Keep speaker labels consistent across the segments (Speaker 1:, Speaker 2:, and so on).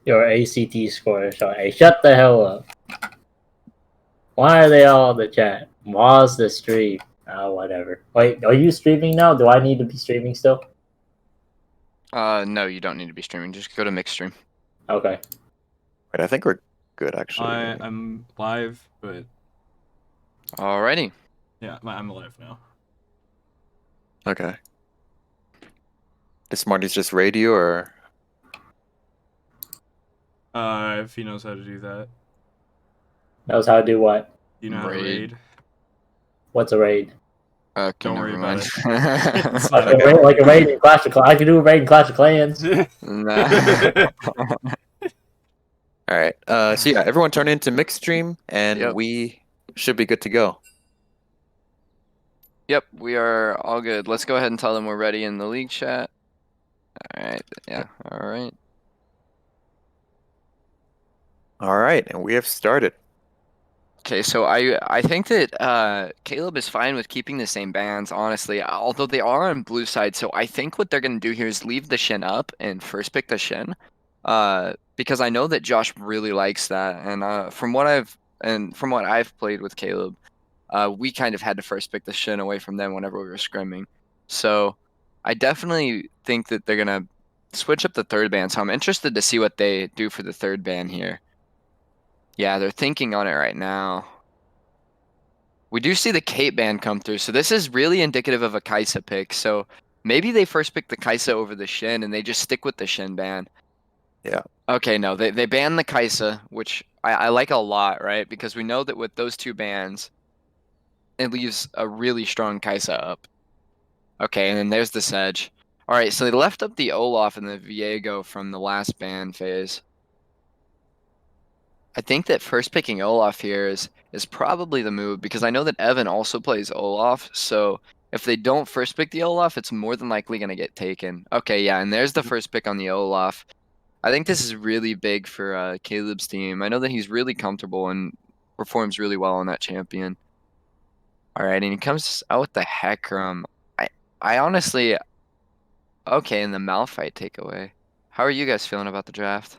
Speaker 1: Your ACT score, Sean. Hey, shut the hell up. Why are they all in the chat? Pause the stream. Oh, whatever. Wait, are you streaming now? Do I need to be streaming still?
Speaker 2: No, you don't need to be streaming. Just go to mixed stream.
Speaker 1: Okay.
Speaker 3: Wait, I think we're good actually.
Speaker 4: I'm live, but
Speaker 2: Alrighty.
Speaker 4: yeah, I'm live now.
Speaker 3: Okay. Does Smarty's just raid you or?
Speaker 4: If he knows how to do that.
Speaker 1: Knows how to do what?
Speaker 4: You know how to raid?
Speaker 1: What's a raid?
Speaker 2: Okay,
Speaker 4: Don't worry
Speaker 2: never
Speaker 4: about
Speaker 2: mind.
Speaker 4: It's
Speaker 1: Like
Speaker 4: not
Speaker 1: a raid, like a raid in Clash of Clans. I can do a raid in Clash of Clans.
Speaker 2: Nah.
Speaker 3: All right. So yeah, everyone turn into mixed stream, and
Speaker 2: Yep.
Speaker 3: we should be good to go.
Speaker 2: Yep, we are all good. Let's go ahead and tell them we're ready in the league chat. Alright, yeah, alright.
Speaker 3: All right, and we have started.
Speaker 2: Okay, so I think that Caleb is fine with keeping the same bans, honestly, although they are on blue side, so I think what they're going to do here is leave the Shin up and first pick the Shin. Because I know that Josh really likes that, and from what I've played with Caleb, we kind of had to first pick the Shin away from them whenever we were scrimming. So I definitely think that they're going to switch up the third ban, so I'm interested to see what they do for the third ban here. Yeah, they're thinking on it right now. We do see the Kate ban come through, so this is really indicative of a Kaisa pick. So maybe they first pick the Kaisa over the Shin, and they just stick with the Shin ban.
Speaker 3: Yeah.
Speaker 2: Okay, no, they ban the Kaisa, which I like a lot, right? Because we know that with those two bans, it leaves a really strong Kaisa up. Okay, and then there's the Sedge. All right, so they left up the Olaf and the Viego from the last ban phase. I think that first picking Olaf here is probably the move, because I know that Evan also plays Olaf, so if they don't first pick the Olaf, it's more than likely going to get taken. Okay, yeah, and there's the first pick on the Olaf. I think this is really big for Caleb's team. I know that he's really comfortable and performs really well on that champion. All right, and he comes out with the Hecarim. I honestly... Okay, and the Malphite takeaway. How are you guys feeling about the draft?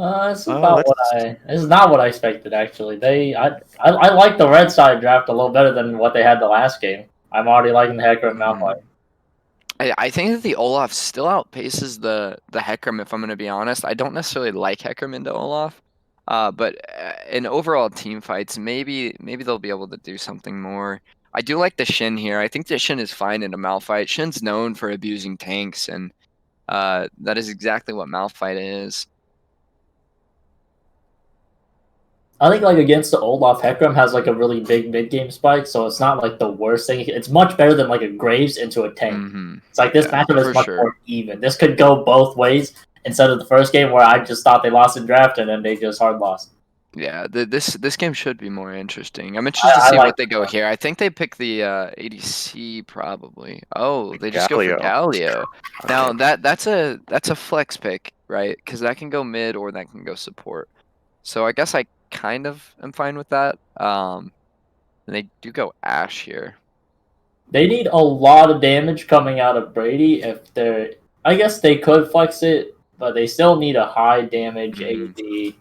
Speaker 1: It's about it's not what I expected, actually. I like the red side draft a little better than what they had the last game. I'm already liking the Hecarim Malphite.
Speaker 2: I think that the Olaf still outpaces the Hecarim, if I'm going to be honest. I don't necessarily like Hecarim into Olaf, but in overall team fights, maybe they'll be able to do something more. I do like the Shin here. I think the Shin is fine in a Malphite. Shin's known for abusing tanks, and that is exactly what Malphite is.
Speaker 1: I think like against the Olaf, Hecarim has like a really big mid game spike, so it's not like the worst thing. It's much better than like a Graves into a tank. It's like this matchup is much more even. This could go both ways instead of the first game where I just thought they lost in draft and then they just hard lost.
Speaker 2: Yeah, this game should be more interesting. I'm interested to see what they go here. I think they pick the ADC probably. Oh, they just go for Galio. Now that's a flex pick, right? Because that can go mid or that can go support. So I guess I kind of am fine with that. And they do go Ashe here.
Speaker 1: They need a lot of damage coming out of Brady if they're... I guess they could flex it, but they still need a high damage AD.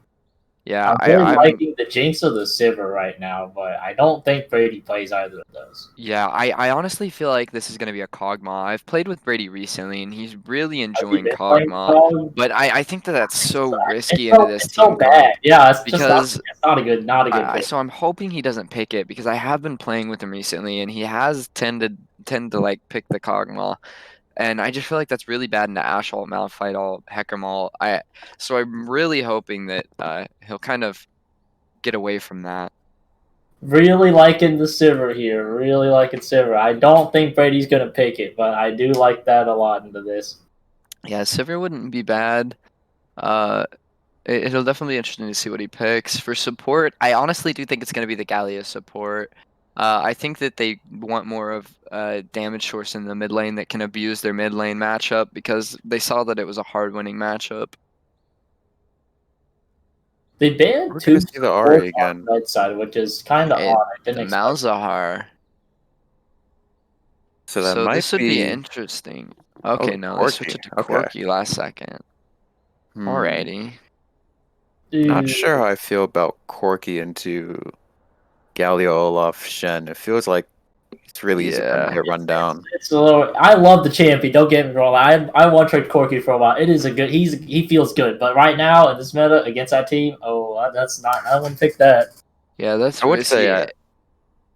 Speaker 2: Yeah,
Speaker 1: I'm really liking the Jinx of the Sivir right now, but I don't think Brady plays either of those.
Speaker 2: Yeah, I honestly feel like this is going to be a Kog'Maw. I've played with Brady recently, and he's really enjoying Kog'Maw. But I think that that's so risky into this team.
Speaker 1: So bad. Yeah, it's
Speaker 2: because
Speaker 1: just not a good pick.
Speaker 2: So I'm hoping he doesn't pick it, because I have been playing with him recently, and he has tend to like pick the Kog'Maw. And I just feel like that's really bad into Ashe ult, Malphite ult, Hecarim ult. So I'm really hoping that he'll kind of get away from that.
Speaker 1: Really liking the Sivir here. Really liking Sivir. I don't think Brady's going to pick it, but I do like that a lot into this.
Speaker 2: Yeah, Sivir wouldn't be bad. It'll definitely be interesting to see what he picks. For support, I honestly do think it's going to be the Galio support. I think that they want more of a damage source in the mid lane that can abuse their mid lane matchup, because they saw that it was a hard winning matchup.
Speaker 1: They banned two
Speaker 3: the Ahri again.
Speaker 1: Right side, which is kind of odd. I didn't expect
Speaker 2: Malzahar.
Speaker 3: So that might
Speaker 2: this would be interesting. Okay, no, they switched it to Corki last second. Alrighty.
Speaker 3: Not
Speaker 1: Dude.
Speaker 3: sure how I feel about Corky into Galio, Olaf, Shen. It feels like it's really easy for him to
Speaker 2: Yeah.
Speaker 3: get run down.
Speaker 1: It's a little. I love the champion. Don't get me wrong. I one tried Corky for a while. It is a good. He feels good. But right now in this meta against that team, that's not. I wouldn't pick that.
Speaker 2: Yeah, that's
Speaker 3: I would say
Speaker 2: risky.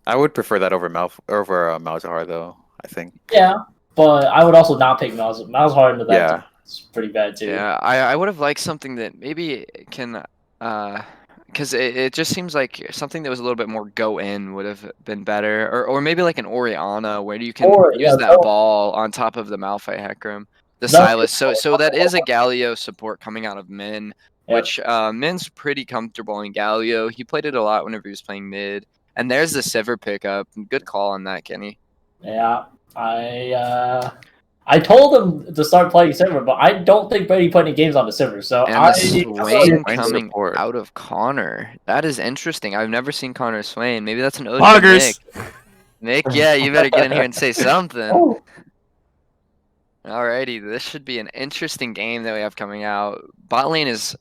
Speaker 3: I would prefer that over Malzahar though. I think.
Speaker 1: Yeah, but I would also not pick Miles. Miles hard into that.
Speaker 3: Yeah.
Speaker 1: Team. It's pretty bad too.
Speaker 2: Yeah, I would have liked something that maybe can, because it just seems like something that was a little bit more go in would have been better, or maybe like an Oriana where you can
Speaker 1: Or,
Speaker 2: use
Speaker 1: yeah,
Speaker 2: that
Speaker 1: so-
Speaker 2: ball on top of the Malphite Hecarim, the
Speaker 1: That's-
Speaker 2: Silas. So that is a Galio support coming out of Min,
Speaker 1: Yeah.
Speaker 2: which Min's pretty comfortable in Galio. He played it a lot whenever he was playing mid, and there's the Sivir pickup. Good call on that, Kenny.
Speaker 1: Yeah, I told him to start playing Silver, but I don't think Brady put any games on the Silver. So
Speaker 2: And
Speaker 1: I
Speaker 2: the Swain
Speaker 3: Swain
Speaker 2: coming
Speaker 3: support.
Speaker 2: out of Connor. That is interesting. I've never seen Connor Swain. Maybe that's an OG
Speaker 4: Loggers.
Speaker 2: Nick, yeah, you better get in here and say something.
Speaker 1: Oh,
Speaker 2: Alrighty, this should be an interesting game that we have coming out. Bot lane is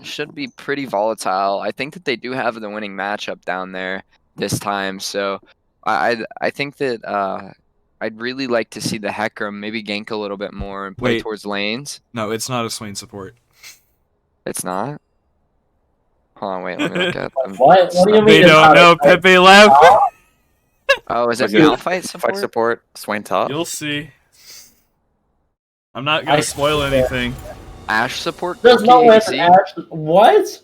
Speaker 2: should be pretty volatile. I think that they do have the winning matchup down there this time. So I think that I'd really like to see the Hecarim maybe gank a little bit more and play
Speaker 4: Wait.
Speaker 2: towards lanes.
Speaker 4: No, it's not a Swain support.
Speaker 2: It's not. Hold on, wait, let me look at them.
Speaker 1: what? What do you mean?
Speaker 4: They
Speaker 1: it's
Speaker 4: don't
Speaker 1: not a
Speaker 4: know.
Speaker 1: fight?
Speaker 4: Pepe left.
Speaker 2: Oh, is it
Speaker 3: Was it
Speaker 2: Malphite
Speaker 3: Fight
Speaker 2: support?
Speaker 3: support, Swain top.
Speaker 4: You'll see. I'm not gonna spoil anything.
Speaker 2: Ash support?
Speaker 1: There's no way
Speaker 2: Corki
Speaker 1: that
Speaker 2: ADC?
Speaker 1: Ash. What?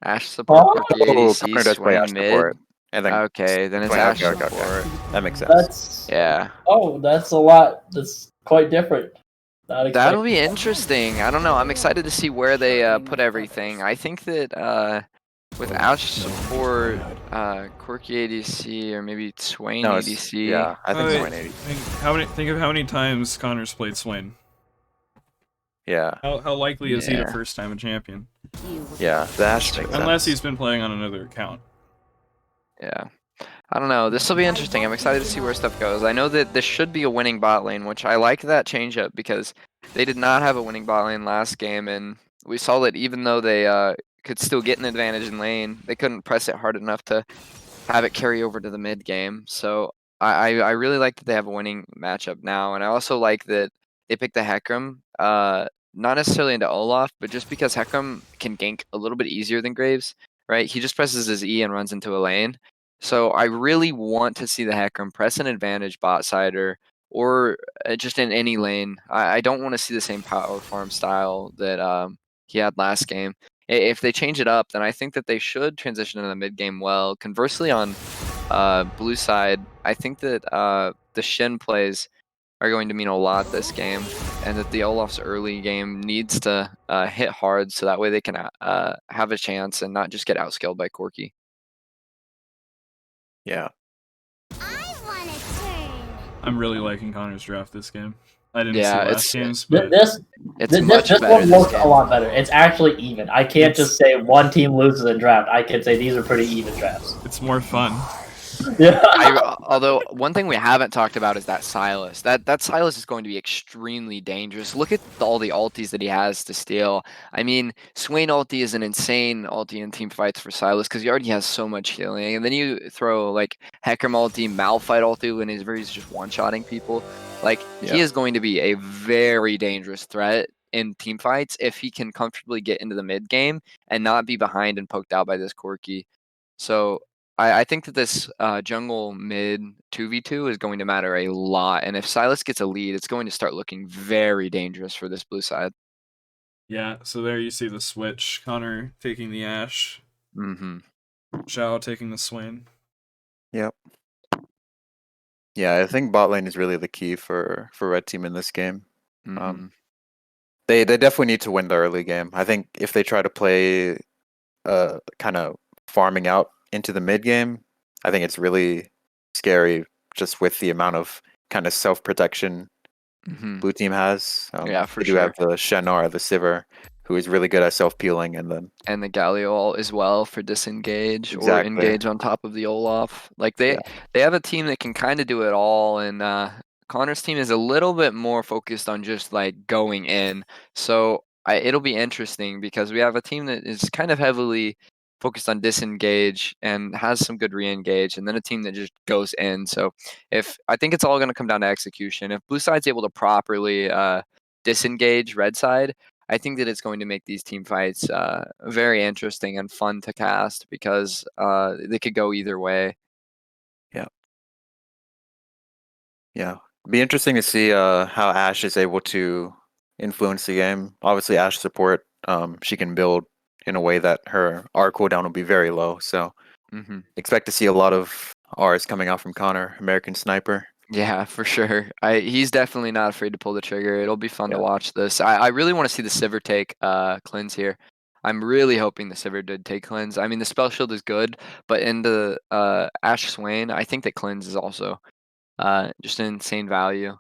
Speaker 2: Ash support?
Speaker 1: Oh.
Speaker 2: Corki
Speaker 3: Oh,
Speaker 2: ADC?
Speaker 3: Connor does play
Speaker 2: Swain
Speaker 3: Ash
Speaker 2: mid?
Speaker 3: support. And then
Speaker 2: Okay, then it's
Speaker 3: Swain-
Speaker 2: Ash
Speaker 3: okay,
Speaker 2: support.
Speaker 3: okay. That makes sense.
Speaker 1: That's
Speaker 2: Yeah.
Speaker 1: Oh, that's a lot. That's quite different. Not
Speaker 2: That'll
Speaker 1: expected.
Speaker 2: be interesting. I don't know. I'm excited to see where they put everything. I think that with Ash support, Corki ADC, or maybe Swain
Speaker 3: No, it's-
Speaker 2: ADC.
Speaker 3: yeah, I think
Speaker 4: Wait,
Speaker 3: Swain 80.
Speaker 4: think of how many times Connor's played Swain.
Speaker 3: Yeah,
Speaker 4: How likely is he to
Speaker 2: Yeah.
Speaker 4: first time a champion?
Speaker 3: yeah. The Ash makes
Speaker 4: Unless
Speaker 3: sense.
Speaker 4: he's been playing on another account.
Speaker 2: Yeah. I don't know. This will be interesting. I'm excited to see where stuff goes. I know that this should be a winning bot lane, which I like that change up because they did not have a winning bot lane last game, and we saw that even though they could still get an advantage in lane, they couldn't press it hard enough to have it carry over to the mid game. So I really like that they have a winning matchup now, and I also like that they picked the Hecarim, not necessarily into Olaf, but just because Hecarim can gank a little bit easier than Graves, right? He just presses his E and runs into a lane. So I really want to see the Hecarim press an advantage bot sider or just in any lane. I don't want to see the same power farm style that he had last game. If they change it up, then I think that they should transition into the mid game well. Conversely, on blue side, I think that the Shin plays are going to mean a lot this game, and that the Olaf's early game needs to hit hard so that way they can have a chance and not just get outscaled by Corki.
Speaker 3: Yeah.
Speaker 4: I'm really liking Connor's draft this game. I didn't
Speaker 2: Yeah,
Speaker 4: see last
Speaker 2: it's-
Speaker 4: games,
Speaker 1: Th-
Speaker 4: but
Speaker 1: This
Speaker 2: It's
Speaker 1: this,
Speaker 2: much
Speaker 1: this
Speaker 2: better
Speaker 1: one
Speaker 2: this
Speaker 1: looks a
Speaker 2: game.
Speaker 1: lot better. It's actually even. I can't
Speaker 4: It's-
Speaker 1: just say one team loses in draft. I can say these are pretty even drafts.
Speaker 4: it's more fun.
Speaker 1: Yeah.
Speaker 2: Although one thing we haven't talked about is that Silas. That Silas is going to be extremely dangerous. Look at all the ultis that he has to steal. I mean, Swain ulti is an insane ulti in team fights for Silas because he already has so much healing, and then you throw like Hecarim ulti, Malphite ulti when he's just one-shotting people. Like he is going to be a very dangerous threat in team fights if he can comfortably get into the mid game and not be behind and poked out by this Corki. So I think that this jungle mid 2v2 is going to matter a lot. And if Silas gets a lead, it's going to start looking very dangerous for this blue side.
Speaker 4: Yeah, so there you see the switch. Connor taking the Ashe,
Speaker 2: Mm-hmm.
Speaker 4: Zhao taking the Swain.
Speaker 3: Yep. Yeah, I think bot lane is really the key for red team in this game.
Speaker 2: Mm-hmm.
Speaker 3: They definitely need to win the early game. I think if they try to play kind of farming out into the mid game, I think it's really scary just with the amount of kind of self protection
Speaker 2: Mm-hmm.
Speaker 3: blue team has.
Speaker 2: Yeah, for
Speaker 3: they do
Speaker 2: sure.
Speaker 3: have the Shennar, the Sivir, who is really good at self peeling, and then
Speaker 2: And the Galio as well for disengage or
Speaker 3: Exactly.
Speaker 2: engage on top of the Olaf. Like they have a team that can kind of do it all, and Connor's team is a little bit more focused on just like going in. So it'll be interesting because we have a team that is kind of heavily focused on disengage and has some good re-engage, and then a team that just goes in. So if I think it's all going to come down to execution. If blue side's able to properly disengage red side, I think that it's going to make these team fights very interesting and fun to cast because they could go either way.
Speaker 3: Yeah, be interesting to see how Ashe is able to influence the game. Obviously, Ashe support, she can build in a way that her R cooldown will be very low. So expect to see a lot of Rs coming out from Connor, American Sniper.
Speaker 2: Yeah, for sure. He's definitely not afraid to pull the trigger. It'll be fun to
Speaker 3: Yeah.
Speaker 2: watch this. I really want to see the Sivir take cleanse here. I'm really hoping the Sivir did take cleanse. I mean, the spell shield is good, but in the Ashe Swain, I think that cleanse is also just an insane value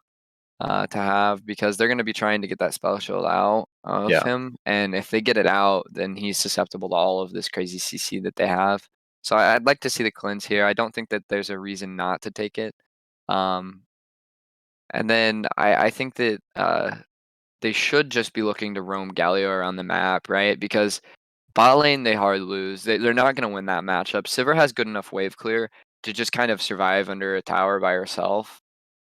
Speaker 2: to have because they're going to be trying to get that spell shield out of
Speaker 3: Yeah.
Speaker 2: him, and if they get it out, then he's susceptible to all of this crazy CC that they have. So I'd like to see the cleanse here. I don't think that there's a reason not to take it. And then I think that they should just be looking to roam Galio around the map, right? Because bot lane, they hard lose. They're not going to win that matchup. Sivir has good enough wave clear to just kind of survive under a tower by herself.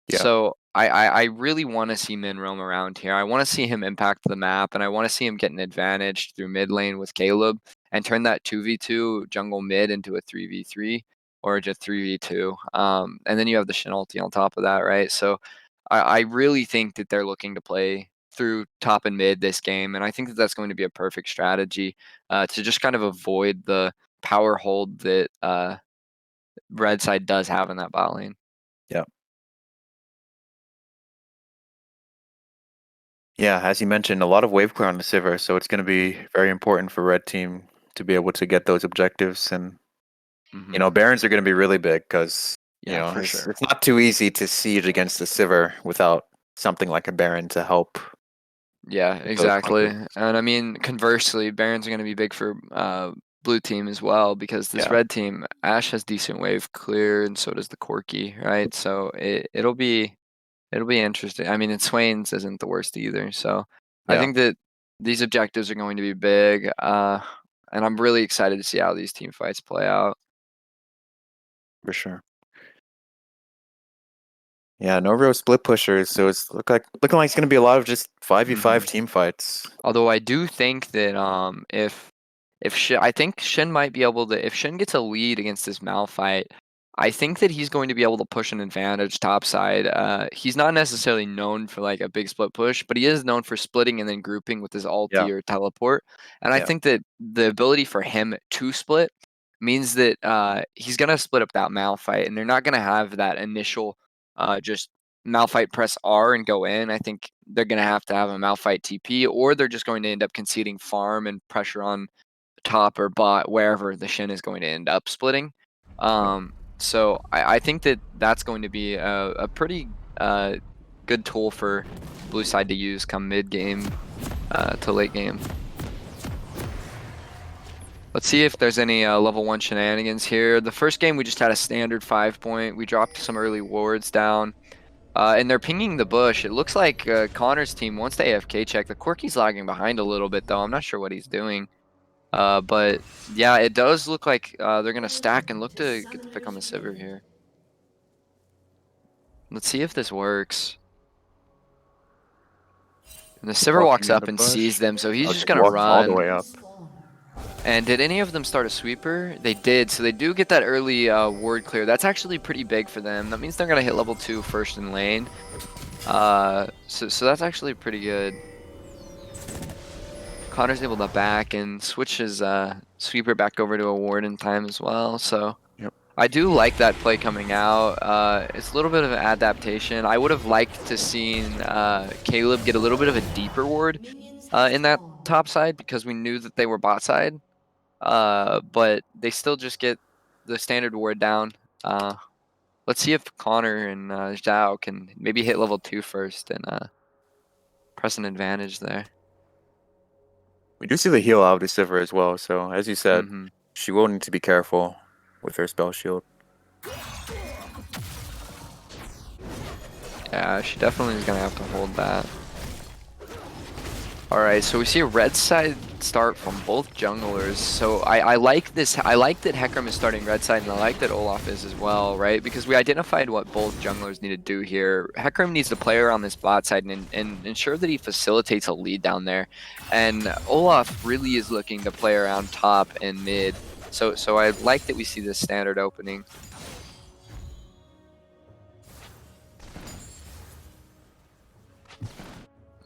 Speaker 3: Yeah.
Speaker 2: So I really want to see Min roam around here. I want to see him impact the map, and I want to see him get an advantage through mid lane with Caleb and turn that 2v2 jungle mid into a 3v3 or just 3v2. And then you have the Shin ulti on top of that, right? So I really think that they're looking to play through top and mid this game, and I think that that's going to be a perfect strategy to just kind of avoid the power hold that red side does have in that bot lane.
Speaker 3: Yeah. Yeah, as you mentioned, a lot of wave clear on the Sivir, so it's going to be very important for red team to be able to get those objectives. And you know, Barons are going to be really big because
Speaker 2: for sure.
Speaker 3: it's not too easy to siege against the Sivir without something like a Baron to help.
Speaker 2: Yeah, exactly. And I mean, conversely, Barons are going to be big for blue team as well because this red team, Ashe has decent wave clear, and so does the Corki, right? So it'll be interesting. I mean, and Swain's isn't the worst either. So I think that these objectives are going to be big, and I'm really excited to see how these team fights play out.
Speaker 3: For sure. Yeah, no real split pushers, so it's looking like it's going to be a lot of just 5v5 team fights.
Speaker 2: Although I do think that if Shin, I think Shin might be able to, if Shin gets a lead against this Malphite, I think that he's going to be able to push an advantage topside. He's not necessarily known for like a big split push, but he is known for splitting and then grouping with his ulti or teleport. And I think that the ability for him to split means that he's going to split up that Malphite, and they're not going to have that initial just Malphite press R and go in. I think they're going to have a Malphite TP, or they're just going to end up conceding farm and pressure on top or bot, wherever the Shin is going to end up splitting. So I think that that's going to be a pretty good tool for blue side to use come mid game to late game. Let's see if there's any level 1 shenanigans here. The first game we just had a standard 5-point. We dropped some early wards down. And they're pinging the bush. It looks like Connor's team wants the AFK check. The Corki's lagging behind a little bit, though. I'm not sure what he's doing. But yeah, it does look like they're going to stack and look to get the pick on the Sivir here. Let's see if this works. And the Sivir walks up and sees them, so he's just going to run.
Speaker 3: All the way up.
Speaker 2: And did any of them start a sweeper? They did, so they do get that early ward clear. That's actually pretty big for them. That means they're going to hit level 2 first in lane. So that's actually pretty good. Connor's able to back and switch his sweeper back over to a ward in time as well. So I do like that play coming out. It's a little bit of an adaptation. I would have liked to seen Caleb get a little bit of a deeper ward in that top side because we knew that they were bot side. But they still just get the standard ward down. Let's see if Connor and Zhao can maybe hit level 2 first and press an advantage there.
Speaker 3: We do see the heal out of the Sivir as well, so as you said, she will need to be careful with her spell shield.
Speaker 2: Yeah, she definitely is going to have to hold that. Alright, so we see a red side start from both junglers. So I like this. I like that Hecarim is starting red side, and I like that Olaf is as well, right? Because we identified what both junglers need to do here. Hecarim needs to play around this bot side and ensure that he facilitates a lead down there. And Olaf really is looking to play around top and mid. So I like that we see this standard opening.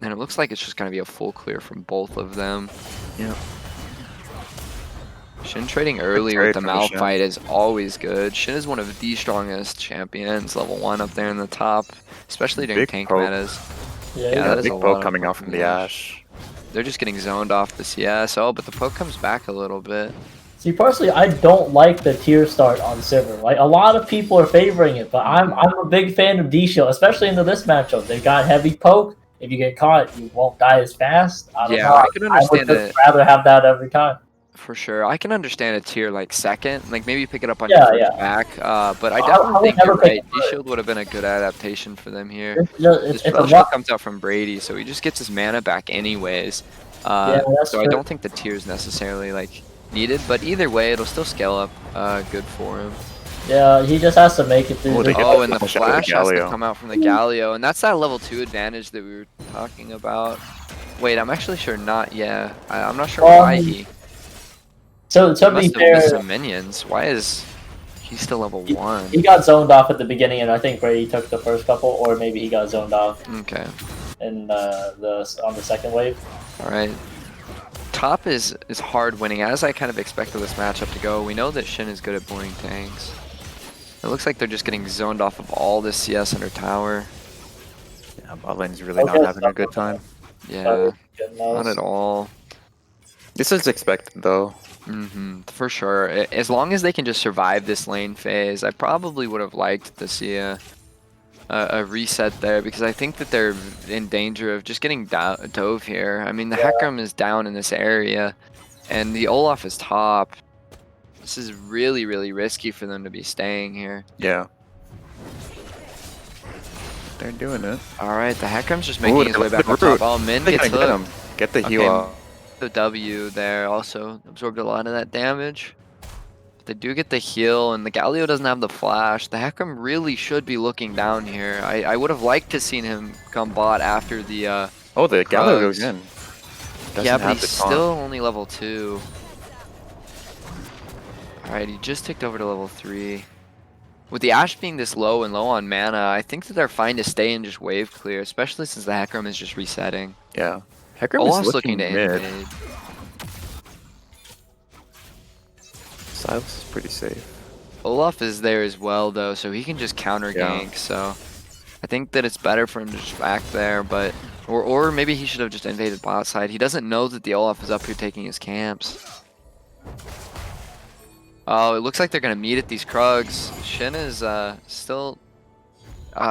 Speaker 2: And it looks like it's just going to be a full clear from both of them.
Speaker 3: Yeah.
Speaker 2: Shin trading early with the Malphite is always good. Shin is one of the strongest champions, level 1 up there in the top, especially during tank metas.
Speaker 1: Yeah,
Speaker 2: that is
Speaker 3: big
Speaker 2: a
Speaker 3: poke
Speaker 2: lot
Speaker 3: coming out from the Ashe.
Speaker 2: They're just getting zoned off the CS. Oh, but the poke comes back a little bit.
Speaker 1: See, personally, I don't like the tier start on Sivir. Like, a lot of people are favoring it, but I'm a big fan of D-Shield, especially into this matchup. They got heavy poke. If you get caught, you won't die as fast. I don't know.
Speaker 2: I can understand
Speaker 1: I would just rather have that every time.
Speaker 2: For sure. I can understand a tier like second. Like maybe pick it up on your first back. But I definitely think you're right. D-Shield would have been a good adaptation for them here. This Shield comes out from Brady, so he just gets his mana back anyways. So I don't think the tier is necessarily like needed, but either way, it'll still scale up good for him.
Speaker 1: Yeah, he just has to make it through.
Speaker 2: Oh, and the flash has to come out from the Galio, and that's that level 2 advantage that we were talking about. Wait, I'm actually sure not. Yeah, I'm not sure why he.
Speaker 1: So to be fair,
Speaker 2: some minions. Why is he still level 1?
Speaker 1: He got zoned off at the beginning, and I think Brady took the first couple, or maybe he got zoned off.
Speaker 2: Okay.
Speaker 1: In on the second wave.
Speaker 2: All right. Top is hard winning, as I kind of expected this matchup to go. We know that Shin is good at bullying tanks. It looks like they're just getting zoned off of all this CS under tower.
Speaker 3: Yeah, bot lane's really not having a good time.
Speaker 2: Yeah, not at all.
Speaker 3: This is expected though.
Speaker 2: For sure. As long as they can just survive this lane phase, I probably would have liked to see a reset there, because I think that they're in danger of just getting dove here. I mean, the Hecarim is down in this area, and the Olaf is top. This is really, really risky for them to be staying here.
Speaker 3: Yeah. They're doing it.
Speaker 2: Alright, the Hecarim's just making his way back up top. Oh, Min gets hooked.
Speaker 3: Get the heal out.
Speaker 2: The W there also absorbed a lot of that damage. But they do get the heal, and the Galio doesn't have the flash. The Hecarim really should be looking down here. I would have liked to seen him come bot after the
Speaker 3: oh, the Galio goes in.
Speaker 2: Yeah, but he's still only level 2. Alright, he just ticked over to level 3. With the Ashe being this low and low on mana, I think that they're fine to stay and just wave clear, especially since the Hecarim is just resetting.
Speaker 3: Yeah. Hecarim
Speaker 2: Olaf's
Speaker 3: is
Speaker 2: looking to invade.
Speaker 3: Silas is pretty safe.
Speaker 2: Olaf is there as well, though, so he can just counter gank. So I think that it's better for him to just back there, but or maybe he should have just invaded bot side. He doesn't know that the Olaf is up here taking his camps. Oh, it looks like they're gonna meet at these Krugs. Shin is still.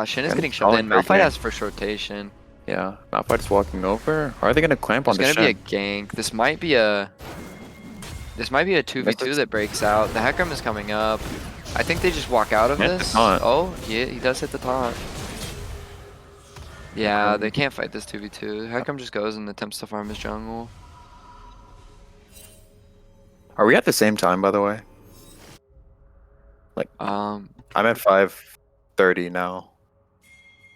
Speaker 2: Shin is getting shoved in. Malphite has first rotation.
Speaker 3: Yeah, Malphite's walking over. Are they gonna clamp on the Shin?
Speaker 2: There's gonna be a gank. This might be a 2v2 that breaks out. The Hecarim is coming up. I think they just walk out of this. Oh, yeah, he does hit the taunt. Yeah, they can't fight this 2v2. Hecarim just goes and attempts to farm his jungle.
Speaker 3: Are we at the same time, by the way? Like, I'm at 5:30 now.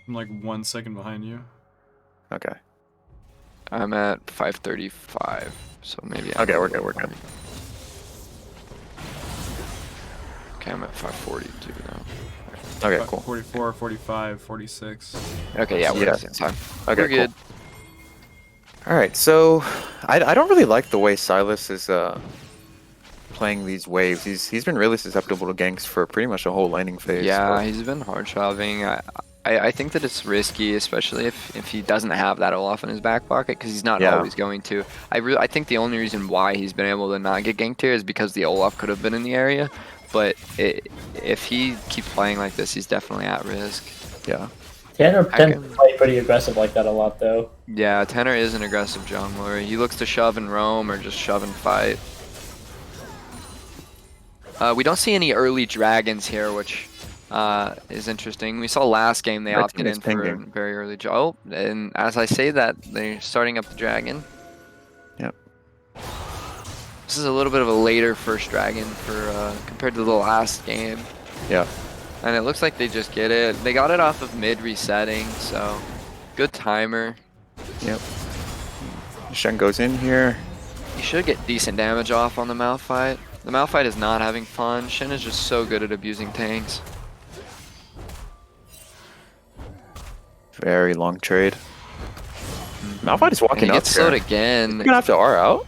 Speaker 4: I'm like 1 second behind you.
Speaker 3: Okay.
Speaker 2: I'm at 5:35, so maybe.
Speaker 3: Okay, we're good. We're good.
Speaker 2: Okay, I'm at 5:42 now.
Speaker 3: Okay, cool.
Speaker 4: 44, 45, 46.
Speaker 2: Okay, yeah, we're at the same time.
Speaker 3: Okay,
Speaker 2: we're good.
Speaker 3: Cool. All right, so I don't really like the way Silas is playing these waves. He's been really susceptible to ganks for pretty much a whole laning phase.
Speaker 2: Yeah, he's been hard shoving. I think that it's risky, especially if he doesn't have that Olaf in his back pocket, because he's not always going to. I think the only reason why he's been able to not get ganked here is because the Olaf could have been in the area. But if he keeps playing like this, he's definitely at risk.
Speaker 3: Yeah.
Speaker 1: Tanner tends to play pretty aggressive like that a lot, though.
Speaker 2: Yeah, Tanner is an aggressive jungler. He looks to shove and roam or just shove and fight. We don't see any early dragons here, which is interesting. We saw last game they
Speaker 3: Red
Speaker 2: opted
Speaker 3: team is
Speaker 2: in for a
Speaker 3: pinging.
Speaker 2: very early draw. Oh, and as I say that, they're starting up the dragon.
Speaker 3: Yep.
Speaker 2: This is a little bit of a later first dragon for compared to the last game.
Speaker 3: Yeah.
Speaker 2: And it looks like they just get it. They got it off of mid resetting, so good timer.
Speaker 3: Yep. Shen goes in here.
Speaker 2: You should get decent damage off on the Malphite. The Malphite is not having fun. Shen is just so good at abusing tanks.
Speaker 3: Very long trade. Malphite is walking
Speaker 2: And he
Speaker 3: up
Speaker 2: gets slowed
Speaker 3: here.
Speaker 2: again.
Speaker 3: He's gonna have to R out.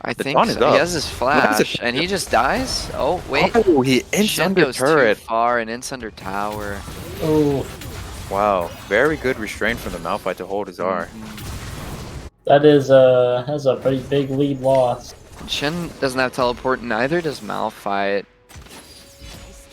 Speaker 2: I
Speaker 3: The
Speaker 2: think
Speaker 3: taunt is
Speaker 2: so. He
Speaker 3: up.
Speaker 2: has his flash, and he just dies. Oh, wait.
Speaker 3: Oh, he ints
Speaker 2: Shen
Speaker 3: under
Speaker 2: goes
Speaker 3: turret.
Speaker 2: too far and ints under tower.
Speaker 1: Oh,
Speaker 3: Wow. Very good restraint from the Malphite to hold his R.
Speaker 1: that is has a pretty big lead loss.
Speaker 2: Shen doesn't have teleport, neither does Malphite.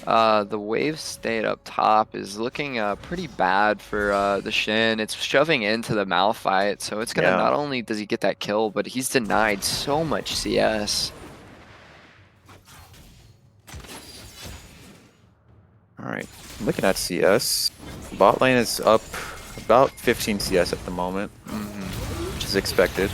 Speaker 2: The wave state up top is looking pretty bad for the Shen. It's shoving into the Malphite, so it's gonna not only does he get that kill, but he's denied so much CS.
Speaker 3: Alright, looking at CS. Bot lane is up about 15 CS at the moment, which is expected.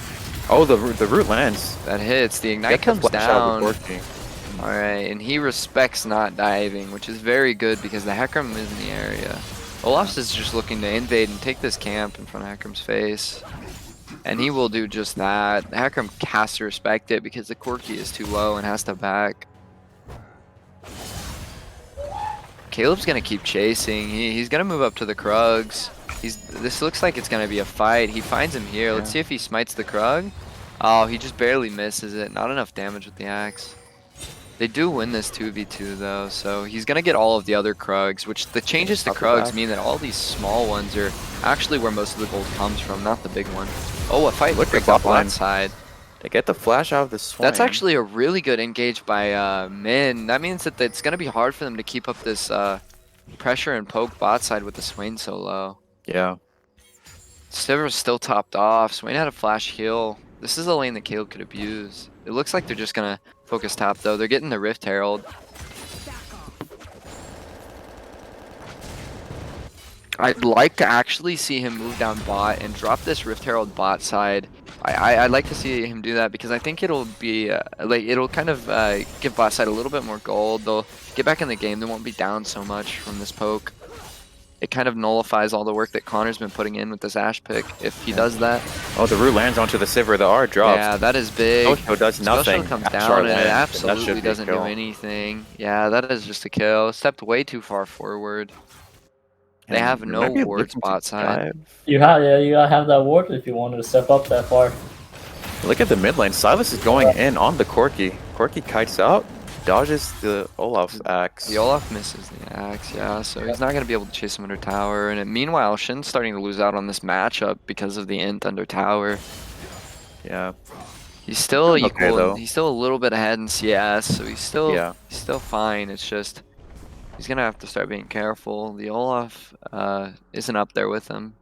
Speaker 3: Oh, the root lands.
Speaker 2: That hits. The ignite
Speaker 3: Get the
Speaker 2: comes
Speaker 3: flash out
Speaker 2: down.
Speaker 3: of the Corki.
Speaker 2: Alright, and he respects not diving, which is very good because the Hecarim is in the area. Olaf's is just looking to invade and take this camp in front of Hecarim's face. And he will do just that. The Hecarim has to respect it because the Corki is too low and has to back. Caleb's gonna keep chasing. He's gonna move up to the Krugs. This looks like it's gonna be a fight. He finds him here. Let's see if he smites the Krug. Oh, he just barely misses it. Not enough damage with the axe. They do win this 2v2 though, so he's gonna get all of the other Krugs, which the changes to Krugs mean that all these small ones are actually where most of the gold comes from, not the big one. Oh, a fight
Speaker 3: Look at
Speaker 2: breaks up
Speaker 3: bot lane.
Speaker 2: one side.
Speaker 3: They get the flash out of the Swain.
Speaker 2: That's actually a really good engage by Min. That means that it's gonna be hard for them to keep up this pressure and poke bot side with the Swain so low.
Speaker 3: Yeah.
Speaker 2: Sivir's still topped off. Swain had a flash heal. This is a lane that Caleb could abuse. It looks like they're just gonna focus top though. They're getting the Rift Herald. I'd like to actually see him move down bot and drop this Rift Herald bot side. I'd like to see him do that because I think it'll be it'll kind of give bot side a little bit more gold. They'll get back in the game. They won't be down so much from this poke. It kind of nullifies all the work that Connor's been putting in with this Ash pick if he does that.
Speaker 3: Oh, the root lands onto the Sivir. The R drops.
Speaker 2: Yeah, that is big.
Speaker 3: Osho does nothing.
Speaker 2: Special comes
Speaker 3: Ash
Speaker 2: down
Speaker 3: R
Speaker 2: and it
Speaker 3: lands, and that
Speaker 2: absolutely
Speaker 3: should be a
Speaker 2: doesn't do
Speaker 3: kill.
Speaker 2: anything. Yeah, that is just a kill. Stepped way too far forward. They have
Speaker 3: And
Speaker 2: no
Speaker 3: might be
Speaker 2: wards
Speaker 3: looking to
Speaker 2: bot side.
Speaker 3: dive.
Speaker 1: You gotta have that ward if you wanted to step up that far.
Speaker 3: Look at the mid lane. Silas is going in on the Corki. Corki kites out, dodges the Olaf's axe.
Speaker 2: The Olaf misses the axe, yeah, so he's not going to be able to chase him under tower. And meanwhile, Shin's starting to lose out on this matchup because of the int under tower.
Speaker 3: Yeah.
Speaker 2: He's still
Speaker 3: Doing okay,
Speaker 2: equal.
Speaker 3: though.
Speaker 2: He's still a little bit ahead in CS, so he's still
Speaker 3: Yeah.
Speaker 2: fine. It's just he's going to have to start being careful. The Olaf isn't up there with him.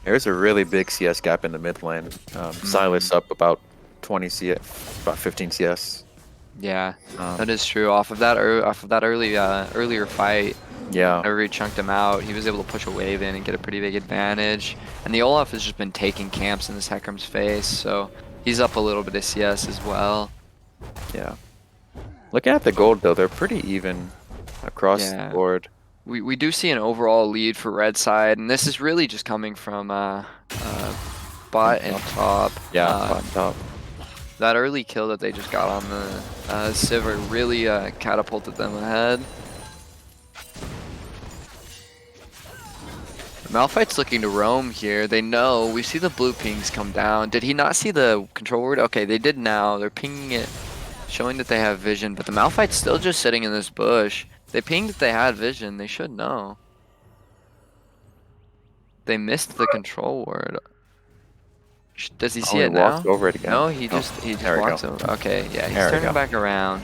Speaker 3: There's a really big CS gap in the mid lane. Silas up about 20 CS, about 15 CS.
Speaker 2: Yeah, that is true. Off of that earlier fight,
Speaker 3: Yeah.
Speaker 2: whenever he chunked him out, he was able to push a wave in and get a pretty big advantage. And the Olaf has just been taking camps in this Hecarim's face, so he's up a little bit of CS as well.
Speaker 3: Yeah. Looking at the gold though, they're pretty even across
Speaker 2: Yeah.
Speaker 3: the board.
Speaker 2: We do see an overall lead for red side, and this is really just coming from bot and top.
Speaker 3: Yeah, bot top.
Speaker 2: That early kill that they just got on the Sivir really catapulted them ahead. Malphite's looking to roam here. They know. We see the blue pings come down. Did he not see the control word? Okay, they did now. They're pinging it, showing that they have vision, but the Malphite's still just sitting in this bush. They pinged that they had vision. They should know. They missed the control word. Does he see
Speaker 3: he
Speaker 2: it now?
Speaker 3: walked over it again.
Speaker 2: No, he
Speaker 3: Oh,
Speaker 2: just
Speaker 3: there we
Speaker 2: walks
Speaker 3: go.
Speaker 2: over. Okay, yeah, he's
Speaker 3: There we
Speaker 2: turning
Speaker 3: go.
Speaker 2: back around.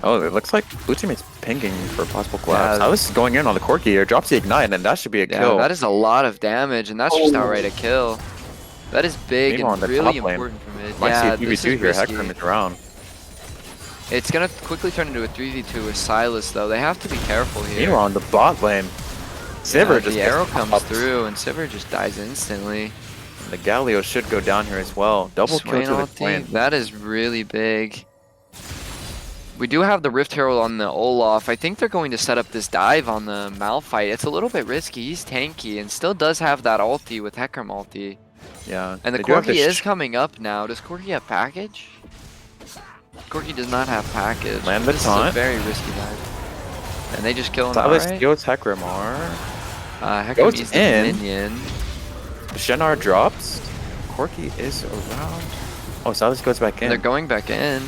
Speaker 3: Oh, it looks like blue teammate's pinging for a possible collapse.
Speaker 2: Yeah.
Speaker 3: Silas is going in on the Corki here, drops the ignite, and that should be a
Speaker 2: Yeah,
Speaker 3: kill.
Speaker 2: that is a lot of damage, and that's just outright a kill. That is big
Speaker 3: Meanwhile, on
Speaker 2: and
Speaker 3: the
Speaker 2: really
Speaker 3: top lane,
Speaker 2: important for mid.
Speaker 3: Might
Speaker 2: yeah,
Speaker 3: see a
Speaker 2: this
Speaker 3: 2v2
Speaker 2: is
Speaker 3: here,
Speaker 2: risky.
Speaker 3: Hecarim is around.
Speaker 2: It's gonna quickly turn into a 3v2 with Silas, though. They have to be careful here.
Speaker 3: Meanwhile, on the bot lane, Sivir just
Speaker 2: the arrow comes through, and Sivir just dies instantly.
Speaker 3: And the Galio should go down here as well. Double kill to the Swain.
Speaker 2: That is really big. We do have the Rift Herald on the Olaf. I think they're going to set up this dive on the Malphite. It's a little bit risky. He's tanky and still does have that ulti with Hecarim ulti.
Speaker 3: Yeah.
Speaker 2: And the Corki is coming up now. Does Corki have package? Corki does not have package.
Speaker 3: Land the
Speaker 2: this
Speaker 3: taunt.
Speaker 2: is a very risky dive. And they just kill him
Speaker 3: Silas
Speaker 2: outright.
Speaker 3: steals Hecarimar.
Speaker 2: Hecarim
Speaker 3: Goes
Speaker 2: needs the
Speaker 3: in.
Speaker 2: minion.
Speaker 3: Shenar drops. Corki is around. Oh, Silas goes back in.
Speaker 2: They're going back in.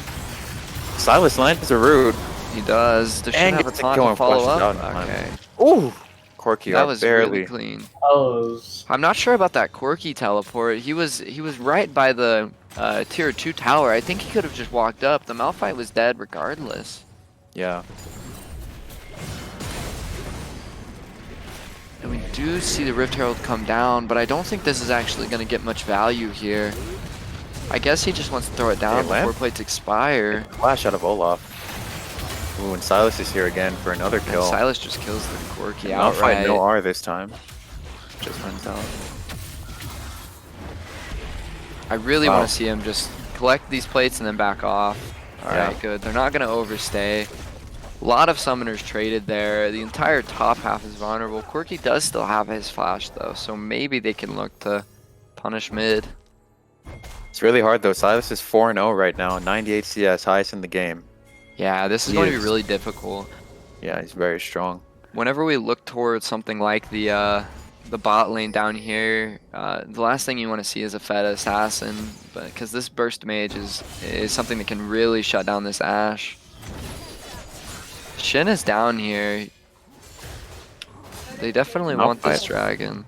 Speaker 3: Silas lands a root.
Speaker 2: He does. Does she
Speaker 3: And
Speaker 2: have a
Speaker 3: gets
Speaker 2: taunt
Speaker 3: to go
Speaker 2: to
Speaker 3: and
Speaker 2: follow
Speaker 3: flush it
Speaker 2: up?
Speaker 3: out in time.
Speaker 2: Okay.
Speaker 3: Ooh! Corki
Speaker 2: That was
Speaker 3: barely.
Speaker 2: really clean.
Speaker 1: Oh.
Speaker 2: I'm not sure about that Corki teleport. He was right by the tier 2 tower. I think he could have just walked up. The Malphite was dead regardless.
Speaker 3: Yeah.
Speaker 2: And we do see the Rift Herald come down, but I don't think this is actually going to get much value here. I guess he just wants to throw it down before plates expire.
Speaker 3: Flash out of Olaf. Ooh, and Silas is here again for another kill.
Speaker 2: And Silas just kills the Corki
Speaker 3: Malphite
Speaker 2: outright.
Speaker 3: no R this time. Just runs out.
Speaker 2: I really want to see him just collect these plates and then back off. Alright, good. They're not going to overstay. A lot of summoners traded there. The entire top half is vulnerable. Corki does still have his flash though, so maybe they can look to punish mid.
Speaker 3: It's really hard though. Silas is 4-0 right now, 98 CS, highest in the game.
Speaker 2: Yeah, this is going to be really difficult.
Speaker 3: Yeah, he's very strong.
Speaker 2: Whenever we look towards something like the bot lane down here, the last thing you want to see is a Fed assassin, because this burst mage is something that can really shut down this Ashe. Shin is down here. They definitely want this dragon.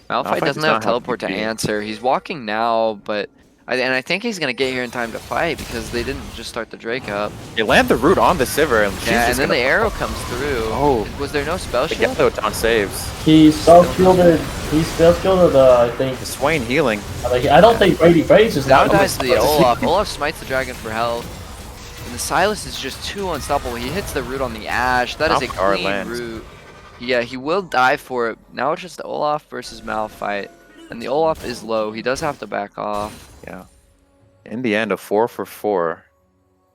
Speaker 2: Malphite doesn't have teleport to answer. He's walking now, but I think he's gonna get here in time to fight because they didn't just start the Drake up.
Speaker 3: They land the root on the Sivir, and
Speaker 2: yeah, and then the arrow comes through.
Speaker 3: Oh,
Speaker 2: was there no spell
Speaker 3: the
Speaker 2: shield?
Speaker 3: Galio taunt saves.
Speaker 1: He self-shielded. He self-shielded. I think.
Speaker 3: The Swain healing.
Speaker 1: I don't think Brady's just
Speaker 2: now
Speaker 1: not.
Speaker 2: dies to the Olaf. Olaf smites the dragon for health. And the Silas is just too unstoppable. He hits the root on the Ashe. That is a clean root. Yeah, he will die for it. Now it's just Olaf versus Malphite. And the Olaf is low. He does have to back off.
Speaker 3: Yeah. In the end, a 4 for 4.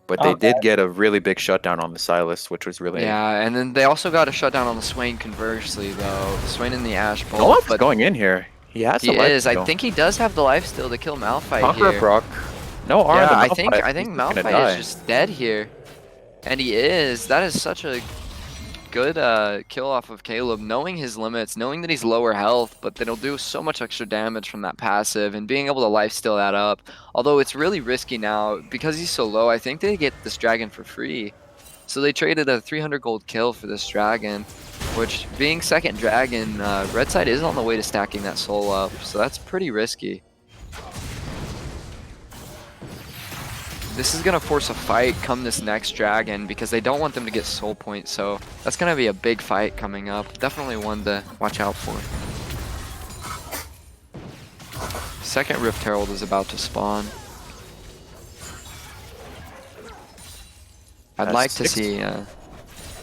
Speaker 3: But they did get a really big shutdown on the Silas, which was really...
Speaker 2: Yeah, and then they also got a shutdown on the Swain conversely, though. The Swain and the Ashe both.
Speaker 3: Olaf is going in here. He has
Speaker 2: the life steal. I think he does have the life steal to kill Malphite
Speaker 3: Conqueror
Speaker 2: here.
Speaker 3: Brock. No R
Speaker 2: yeah,
Speaker 3: I think
Speaker 2: Malphite is just dead here. And he is. That is such a good kill off of Caleb, knowing his limits, knowing that he's lower health, but then he'll do so much extra damage from that passive and being able to lifesteal that up. Although it's really risky now because he's so low. I think they get this dragon for free, so they traded a 300 gold kill for this dragon, which being second dragon, red side is on the way to stacking that soul up, so that's pretty risky. This is going to force a fight come this next dragon because they don't want them to get soul points, so that's going to be a big fight coming up. Definitely one to watch out for. Second Rift Herald is about to spawn. I'd like to see